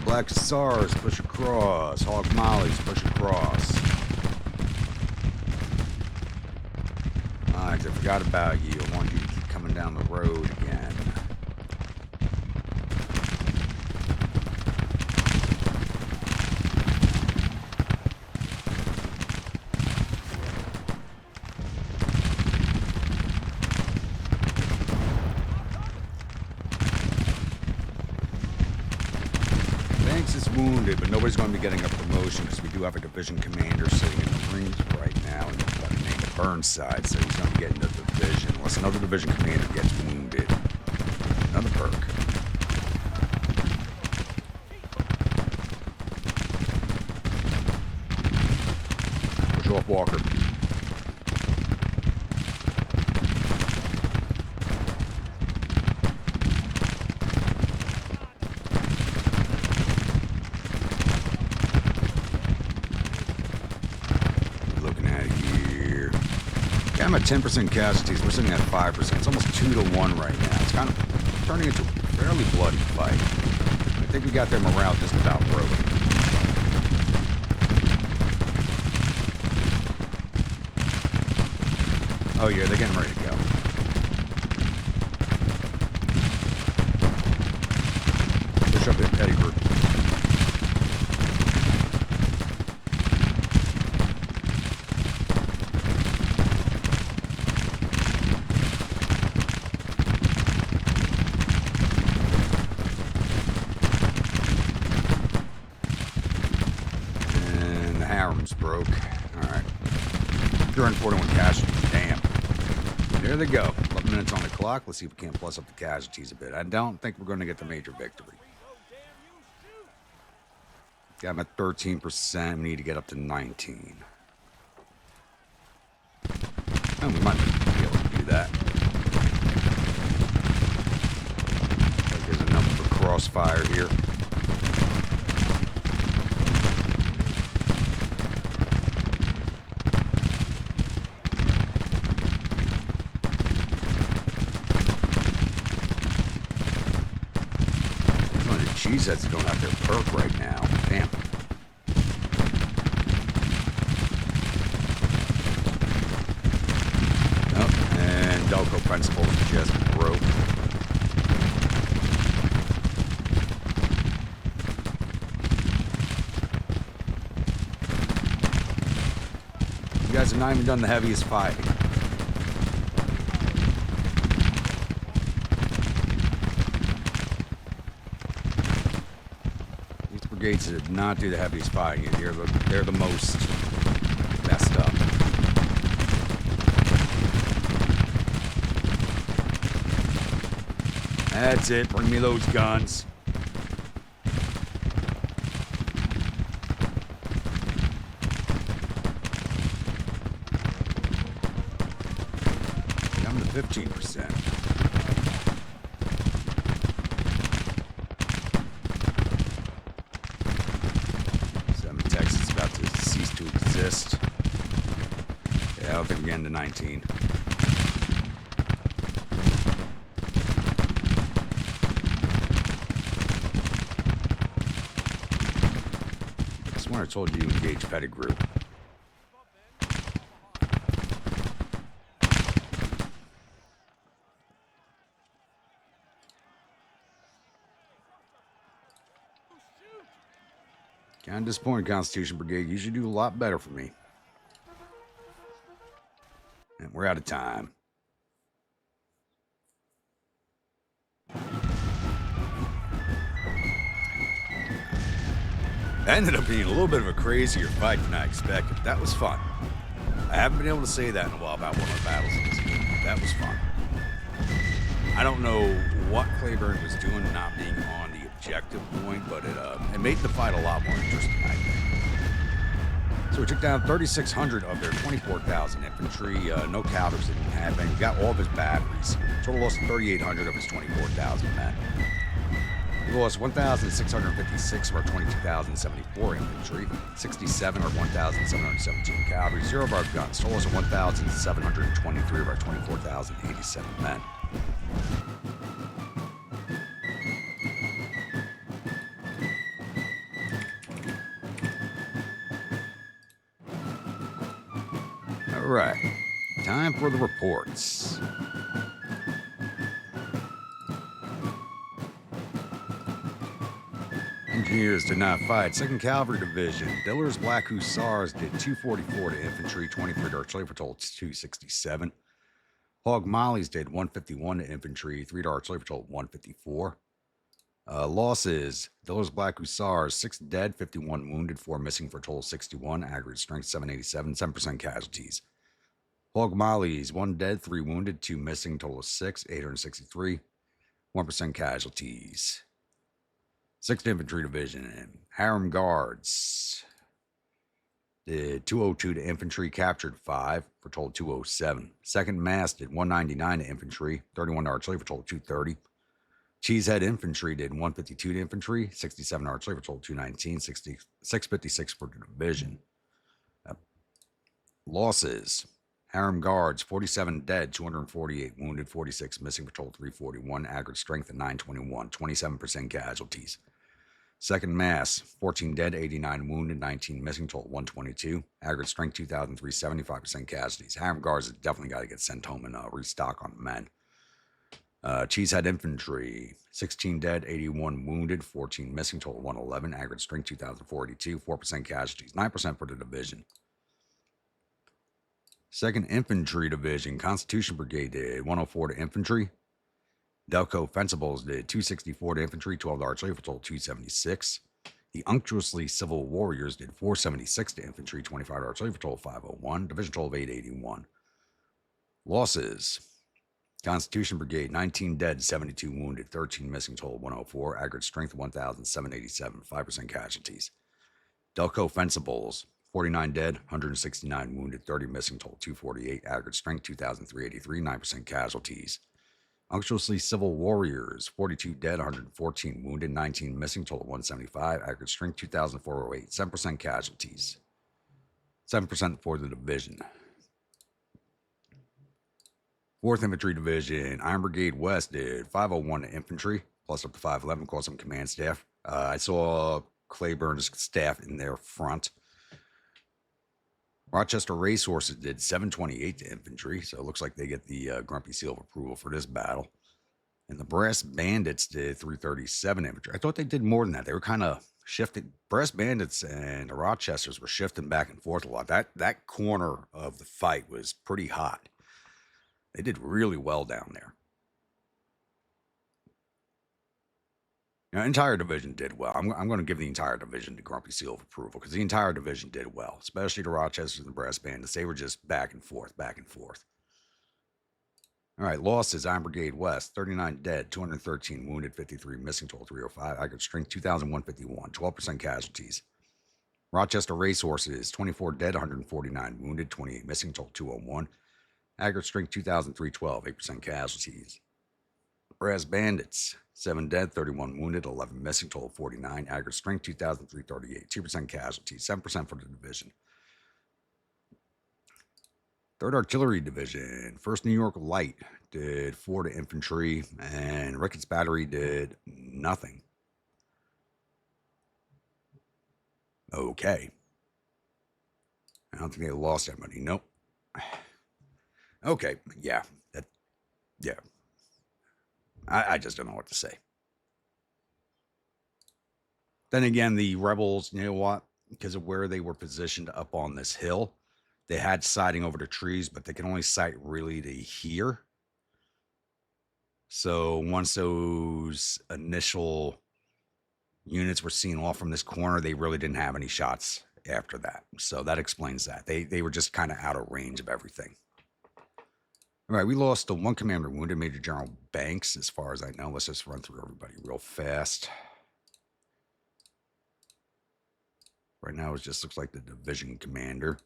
Black Hussars, push across. Hog Mollies, push across. Alright, I forgot about you. I want you to keep coming down the road again. Wounded, but nobody's going to be getting a promotion because we do have a division commander sitting in the rings right now, and by the name of Burnside, so he's going to be getting the division unless another division commander gets wounded. Another perk. Push off Walker. Looking at you. I'm at 10% casualties. We're sitting at 5%. It's almost 2-1 right now. It's kind of turning into a fairly bloody fight. I think we got their morale just about broken. Oh yeah, they're getting ready to go. Push up the petty group. Broke. Alright. 241 casualties. Damn. There they go. 11 minutes on the clock. Let's see if we can't plus up the casualties a bit. I don't think we're going to get the major victory. Yeah, I'm at 13%. We need to get up to 19. Oh, we might be able to do that. Like there's enough for crossfire here. Cheeseheads don't have their perk right now. Damn. Oh, and Delco Principles just broke. You guys have not even done the heaviest fighting. Brigades did not do the heaviest fighting. They're the most messed up. That's it. Bring me those guns. I'm to 15%. Exist. Yeah, I don't think we're getting to 19. I swear I told you to engage Pettigrew. Kind of disappointed, Constitution Brigade. You should do a lot better for me. And we're out of time. Ended up being a little bit of a crazier fight than I expected. That was fun. I haven't been able to say that in a while about one of the battles in this game. That was fun. I don't know what Cleburne was doing not being on the objective point, but it made the fight a lot more interesting, I think. So we took down 3,600 of their 24,000 infantry. No cavalry didn't happen. We got all of his batteries. Total loss of 3,800 of his 24,000 men. We lost 1,656 of our 22,074 infantry, 67 or 1,717 cavalry, 0 of our guns. Total loss of 1,723 of our 24,087 men. All right, time for the reports. Engineers did not fight. 2nd Cavalry Division. Diller's Black Hussars did 244 to infantry, 23 to artillery for total 267. Hog Mollies did 151 to infantry, 3 to artillery for total 154. Losses: Diller's Black Hussars, 6 dead, 51 wounded, 4 missing for a total 61. Aggregate strength 787, 7% casualties. Hog Mollies, 1 dead, 3 wounded, 2 missing, total of 6, 863, 1% casualties. 6th Infantry Division, Harem Guards did 202 to infantry, captured 5 for total 207. 2nd Mass did 199 to infantry, 31 to artillery for total 230. Cheesehead Infantry did 152 to infantry, 67 to artillery for total 219, 656 for the division. Losses: Harem Guards, 47 dead, 248 wounded, 46 missing, patrol 341, aggregate strength of 921, 27% casualties. Second Mass, 14 dead, 89 wounded, 19 missing, total 122. Aggregate strength 2,003, 75% casualties. Harem Guards have definitely got to get sent home and restock on men. Cheesehead Infantry, 16 dead, 81 wounded, 14 missing, total 111. Aggregate strength 2,482, 4% casualties, 9% for the division. 2nd Infantry Division, Constitution Brigade did 104 to infantry. Delco Fencibles did 264 to infantry, 12 to artillery for total 276. The Unctuously Civil Warriors did 476 to infantry, 25 to artillery for total 501. Division total of 881. Losses. Constitution Brigade, 19 dead, 72 wounded, 13 missing, total 104. Aggregate strength 1,787, 5% casualties. Delco Fencibles, 49 dead, 169 wounded, 30 missing, total 248. Aggregate strength 2,383, 9% casualties. Unctuously Civil Warriors, 42 dead, 114 wounded, 19 missing, total 175. Aggregate strength 2,408, 7% casualties. 7% for the division. 4th Infantry Division, Iron Brigade West did 501 to infantry, plus up to 511, called some command staff. I saw Cleburne's staff in their front. Rochester Racehorses did 728 to infantry, so it looks like they get the Grumpy Seal of Approval for this battle. And the Brass Bandits did 337 infantry. I thought they did more than that. They were kind of shifting. Brass Bandits and the Rochesters were shifting back and forth a lot. That corner of the fight was pretty hot. They did really well down there. Now, entire division did well. I'm going to give the entire division the Grumpy Seal of Approval because the entire division did well, especially the Rochesters and the Brass Bandits. They were just back and forth, back and forth. All right, losses, Iron Brigade West, 39 dead, 213 wounded, 53 missing, total 305. Aggregate strength 2,151, 12% casualties. Rochester Racehorses, 24 dead, 149 wounded, 28 missing, total 201. Aggregate strength 2,312, 8% casualties. Brass Bandits, 7 dead, 31 wounded, 11 missing, total 49. Aggregate strength 2,338, 2% casualties, 7% for the division. 3rd Artillery Division, 1st New York Light did 4 to infantry, and Ricketts Battery did nothing. Okay. I don't think they lost anybody. Nope. Okay, yeah. Yeah. I just don't know what to say. Then again, the rebels, you know what? Because of where they were positioned up on this hill, they had sighting over the trees, but they can only sight really to here. So once those initial units were seen off from this corner, they really didn't have any shots after that. So that explains that. They were just kind of out of range of everything. All right, we lost the 1 commander wounded, Major General Banks, as far as I know. Let's just run through everybody real fast. Right now, it just looks like the division commander.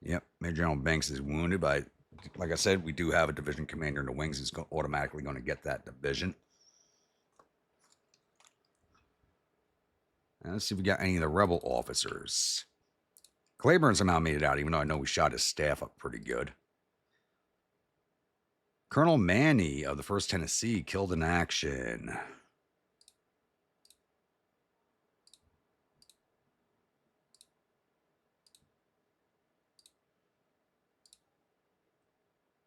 Yep, Major General Banks is wounded, but like I said, we do have a division commander in the wings who's automatically going to get that division. And let's see if we got any of the rebel officers. Cleburne somehow made it out, even though I know we shot his staff up pretty good. Colonel Manny of the 1st Tennessee killed in action.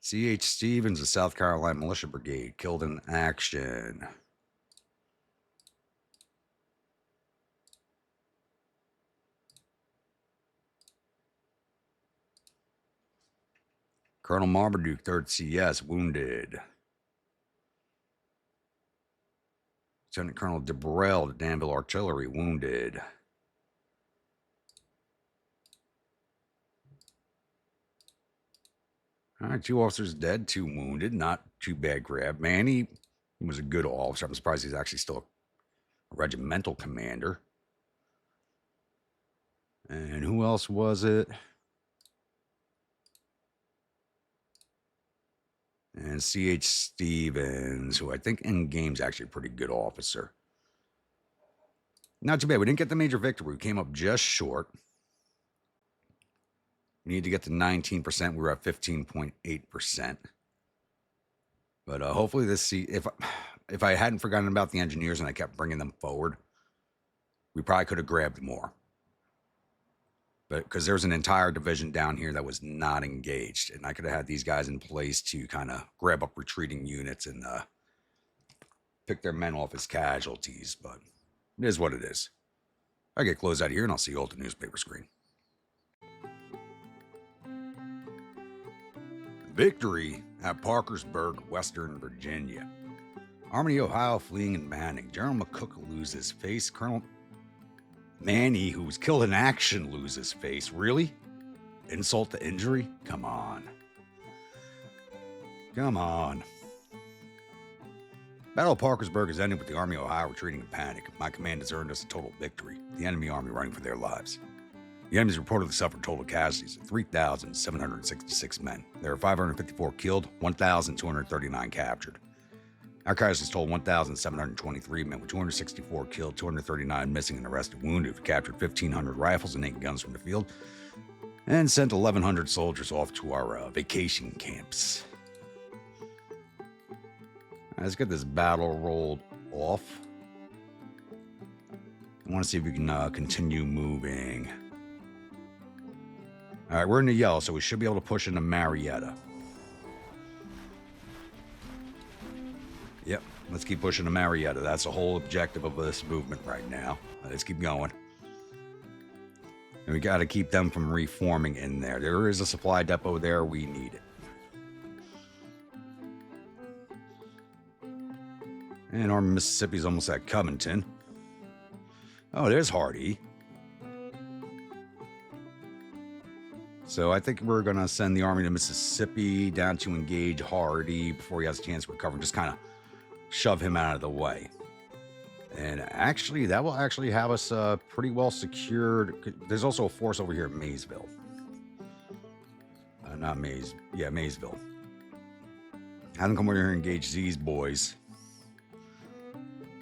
C.H. Stevens of South Carolina Militia Brigade killed in action. Colonel Marmaduke, 3rd CS, wounded. Lieutenant Colonel DeBrell, Danville Artillery, wounded. All right, 2 officers dead, 2 wounded. Not too bad grab. Manny was a good officer. I'm surprised he's actually still a regimental commander. And who else was it? And C.H. Stevens, who I think in game's actually a pretty good officer. Not too bad. We didn't get the major victory. We came up just short. We need to get to 19%. We were at 15.8%. But hopefully this if I hadn't forgotten about the engineers and I kept bringing them forward, we probably could have grabbed more. But because there's an entire division down here that was not engaged, and I could have had these guys in place to kind of grab up retreating units and pick their men off as casualties. But it is what it is. I get closed out here, and I'll see you all at the newspaper screen. Victory at Parkersburg, Western Virginia. Army of Ohio fleeing in panic. General McCook loses face. Colonel Manny, who was killed in action, loses face. Really? Insult to injury? Come on. Come on. Battle of Parkersburg has ended with the Army of Ohio retreating in panic. My command has earned us a total victory. The enemy army running for their lives. The enemy's reportedly suffered total casualties of 3,766 men. There are 554 killed, 1,239 captured. Our casualties totaled 1,723 men, with 264 killed, 239 missing, and the rest wounded. We captured 1,500 rifles and 8 guns from the field, and sent 1,100 soldiers off to our vacation camps. Let's get this battle rolled off. I want to see if we can continue moving. All right, we're in the yellow, so we should be able to push into Marietta. Yep, let's keep pushing to Marietta. That's the whole objective of this movement right now. Let's keep going. And we got to keep them from reforming in there. There is a supply depot there. We need it. And our Mississippi's almost at Covington. Oh, there's Hardy. So I think we're going to send the army to Mississippi down to engage Hardy before he has a chance to recover and just kind of shove him out of the way. And actually, that will actually have us pretty well secured. There's also a force over here at Maysville. Maysville. Have them come over here and engage these boys.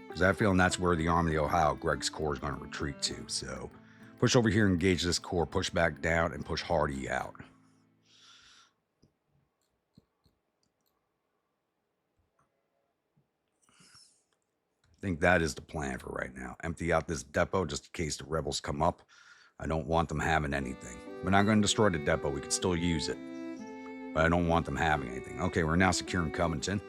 Because I have a feeling that's where the Army of Ohio, Greg's Corps, is going to retreat to. So push over here, engage this corps, push back down, and push Hardy out. I think that is the plan for right now. Empty out this depot just in case the rebels come up. I don't want them having anything. We're not going to destroy the depot. We can still use it. But I don't want them having anything. Okay, we're now securing Covington.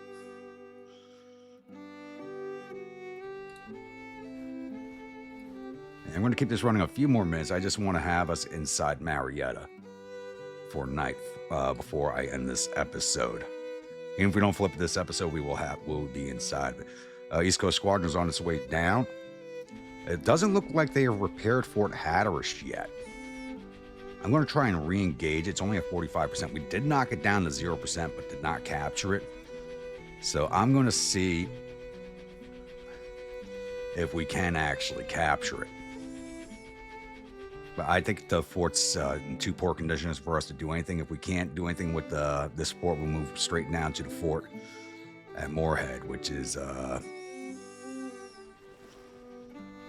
And I'm going to keep this running a few more minutes. I just want to have us inside Marietta for night before I end this episode. And if we don't flip this episode, we'll be inside. East Coast Squadron is on its way down. It doesn't look like they have repaired Fort Hatteras yet. I'm going to try and re-engage. It's only at 45%. We did knock it down to 0%, but did not capture it. So I'm going to see if we can actually capture it. But I think the fort's in too poor conditions for us to do anything. If we can't do anything with this fort, we'll move straight down to the fort at Moorhead, which is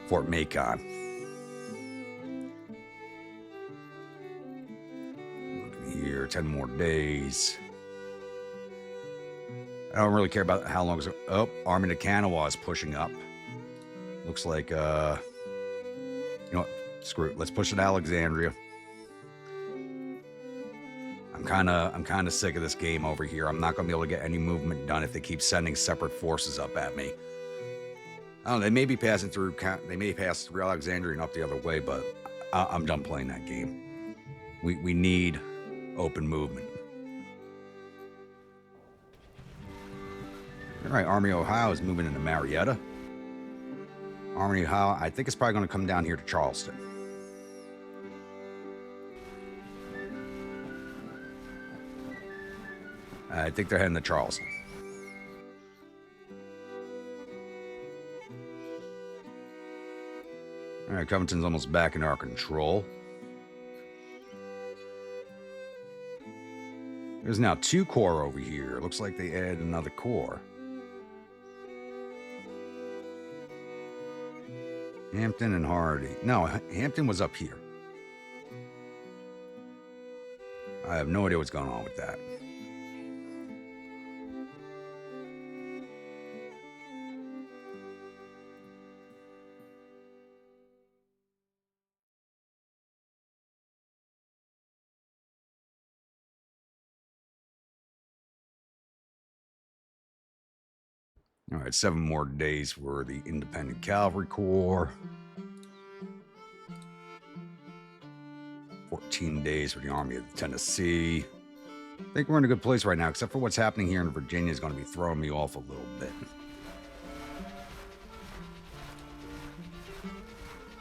Fort Macon. Looking here, 10 more days. I don't really care about how long it's... Oh, Army of Kanawha is pushing up. Looks like, you know what? Screw it. Let's push it to Alexandria. I'm kind of sick of this game over here. I'm not going to be able to get any movement done if they keep sending separate forces up at me. I don't know. They may be passing through. They may pass through Alexandria and up the other way, but I'm done playing that game. We need open movement. All right, Army of Ohio is moving into Marietta. Army of Ohio, I think it's probably going to come down here to Charleston. I think they're heading to Charleston. All right, Covington's almost back in our control. There's now 2 corps over here. Looks like they added another corps. Hampton and Hardy. No, Hampton was up here. I have no idea what's going on with that. All right, 7 more days for the Independent Cavalry Corps. 14 days for the Army of the Tennessee. I think we're in a good place right now, except for what's happening here in Virginia is going to be throwing me off a little bit.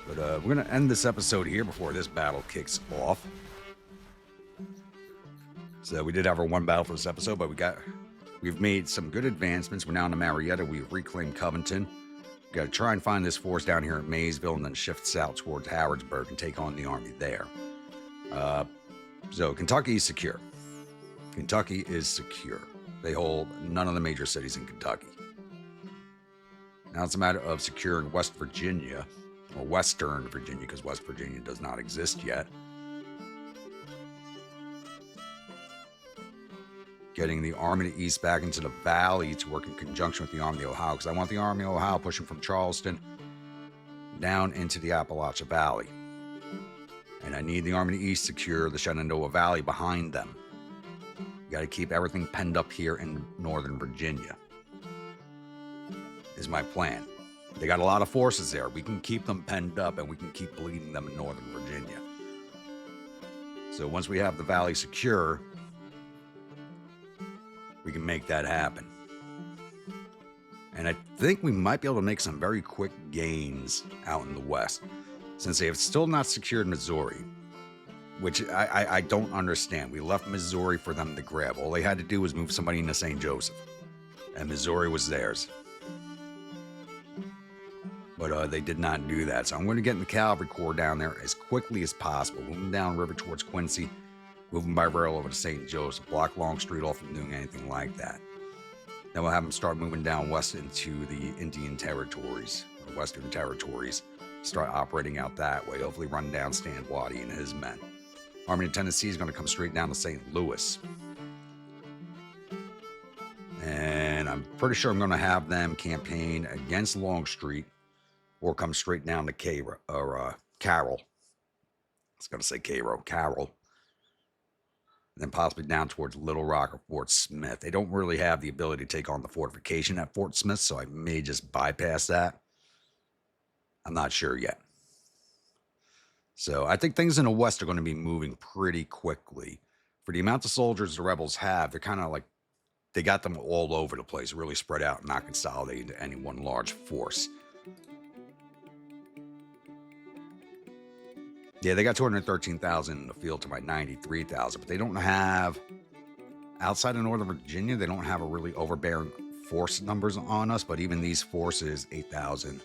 But we're going to end this episode here before this battle kicks off. So we did have our one battle for this episode, but we've made some good advancements. We're now in Marietta. We've reclaimed Covington. We've got to try and find this force down here at Maysville and then shift south towards Harrodsburg and take on the army there. So Kentucky is secure. Kentucky is secure. They hold none of the major cities in Kentucky. Now it's a matter of securing West Virginia, or Western Virginia, because West Virginia does not exist yet. Getting the Army of the East back into the Valley to work in conjunction with the Army of the Ohio, because I want the Army of the Ohio pushing from Charleston down into the Appalachia Valley. And I need the Army of the East secure the Shenandoah Valley behind them. You got to keep everything penned up here in Northern Virginia, is my plan. They got a lot of forces there. We can keep them penned up and we can keep bleeding them in Northern Virginia. So once we have the Valley secure, we can make that happen. And I think we might be able to make some very quick gains out in the West, since they have still not secured Missouri, which I don't understand. We left Missouri for them to grab. All they had to do was move somebody into St. Joseph, and Missouri was theirs. But they did not do that. So I'm going to get in the Cavalry Corps down there as quickly as possible. Moving down river towards Quincy, moving by rail over to St. Joseph, block Longstreet off from doing anything like that. Then we'll have them start moving down west into the Indian territories, or Western territories. Start operating out that way, hopefully run down Stan Waddy and his men. Army of Tennessee is going to come straight down to St. Louis. And I'm pretty sure I'm going to have them campaign against Longstreet or come straight down to Carroll. I was going to say Carroll. And then possibly down towards Little Rock or Fort Smith. They don't really have the ability to take on the fortification at Fort Smith, so I may just bypass that. I'm not sure yet. So I think things in the West are going to be moving pretty quickly. For the amount of soldiers the rebels have, they're kind of like, they got them all over the place, really spread out, not consolidated into any one large force. Yeah, they got 213,000 in the field to my 93,000, but they don't have, outside of Northern Virginia, they don't have a really overbearing force numbers on us, but even these forces, 8,000,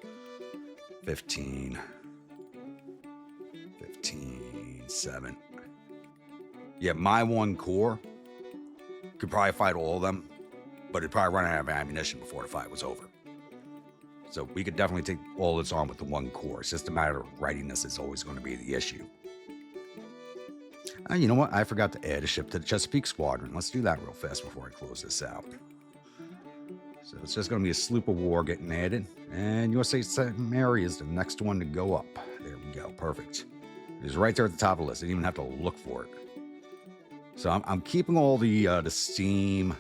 15, 7. Yeah, my one corps could probably fight all of them, but it'd probably run out of ammunition before the fight was over. So we could definitely take all this on with the one corps. It's just a matter of readiness is always going to be the issue. You know what? I forgot to add a ship to the Chesapeake Squadron. Let's do that real fast before I close this out. So it's just going to be a sloop of war getting added. And USA St. Mary is the next one to go up. There we go. Perfect. It's right there at the top of the list. I didn't even have to look for it. So I'm keeping all the steam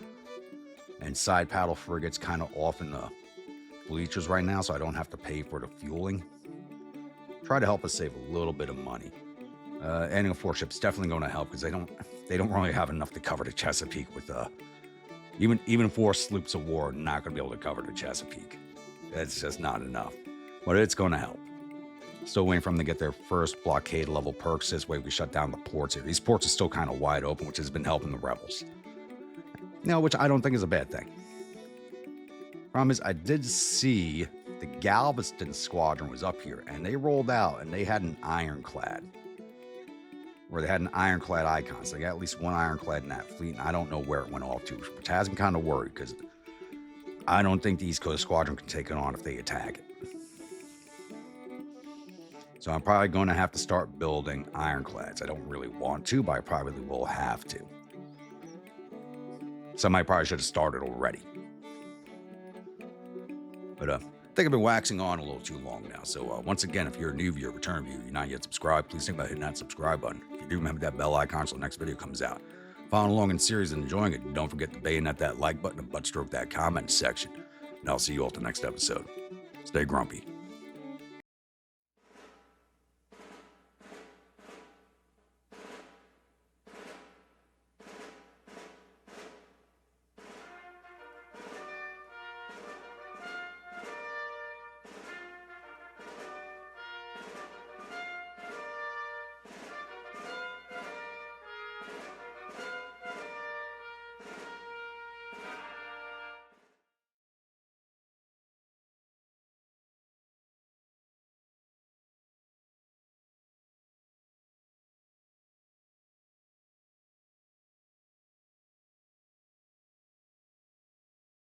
and side paddle frigates kind of off in the bleachers right now, so I don't have to pay for the fueling. Try to help us save a little bit of money. Adding a 4 ship's definitely going to help, because they don't really have enough to cover the Chesapeake with even 4 sloops of war. Not going to be able to cover the Chesapeake. That's just not enough, but it's going to help. Still waiting for them to get their first blockade level perks. This way we shut down the ports here. These ports are still kind of wide open, which has been helping the rebels. Which I don't think is a bad thing. Problem is, I did see the Galveston Squadron was up here, and they rolled out, and they had an ironclad. Where they had an ironclad icon. So they got at least one ironclad in that fleet, and I don't know where it went off to, which has me kind of worried, because I don't think the East Coast Squadron can take it on if they attack it. So I'm probably going to have to start building ironclads. I don't really want to, but I probably will have to. Somebody probably should have started already. But I think I've been waxing on a little too long now. So once again, if you're a new viewer, return viewer, you're not yet subscribed, please think about hitting that subscribe button. If you do, remember that bell icon so the next video comes out. Following along in the series and enjoying it, don't forget to bayonet that like button and butt stroke that comment section. And I'll see you all at the next episode. Stay grumpy.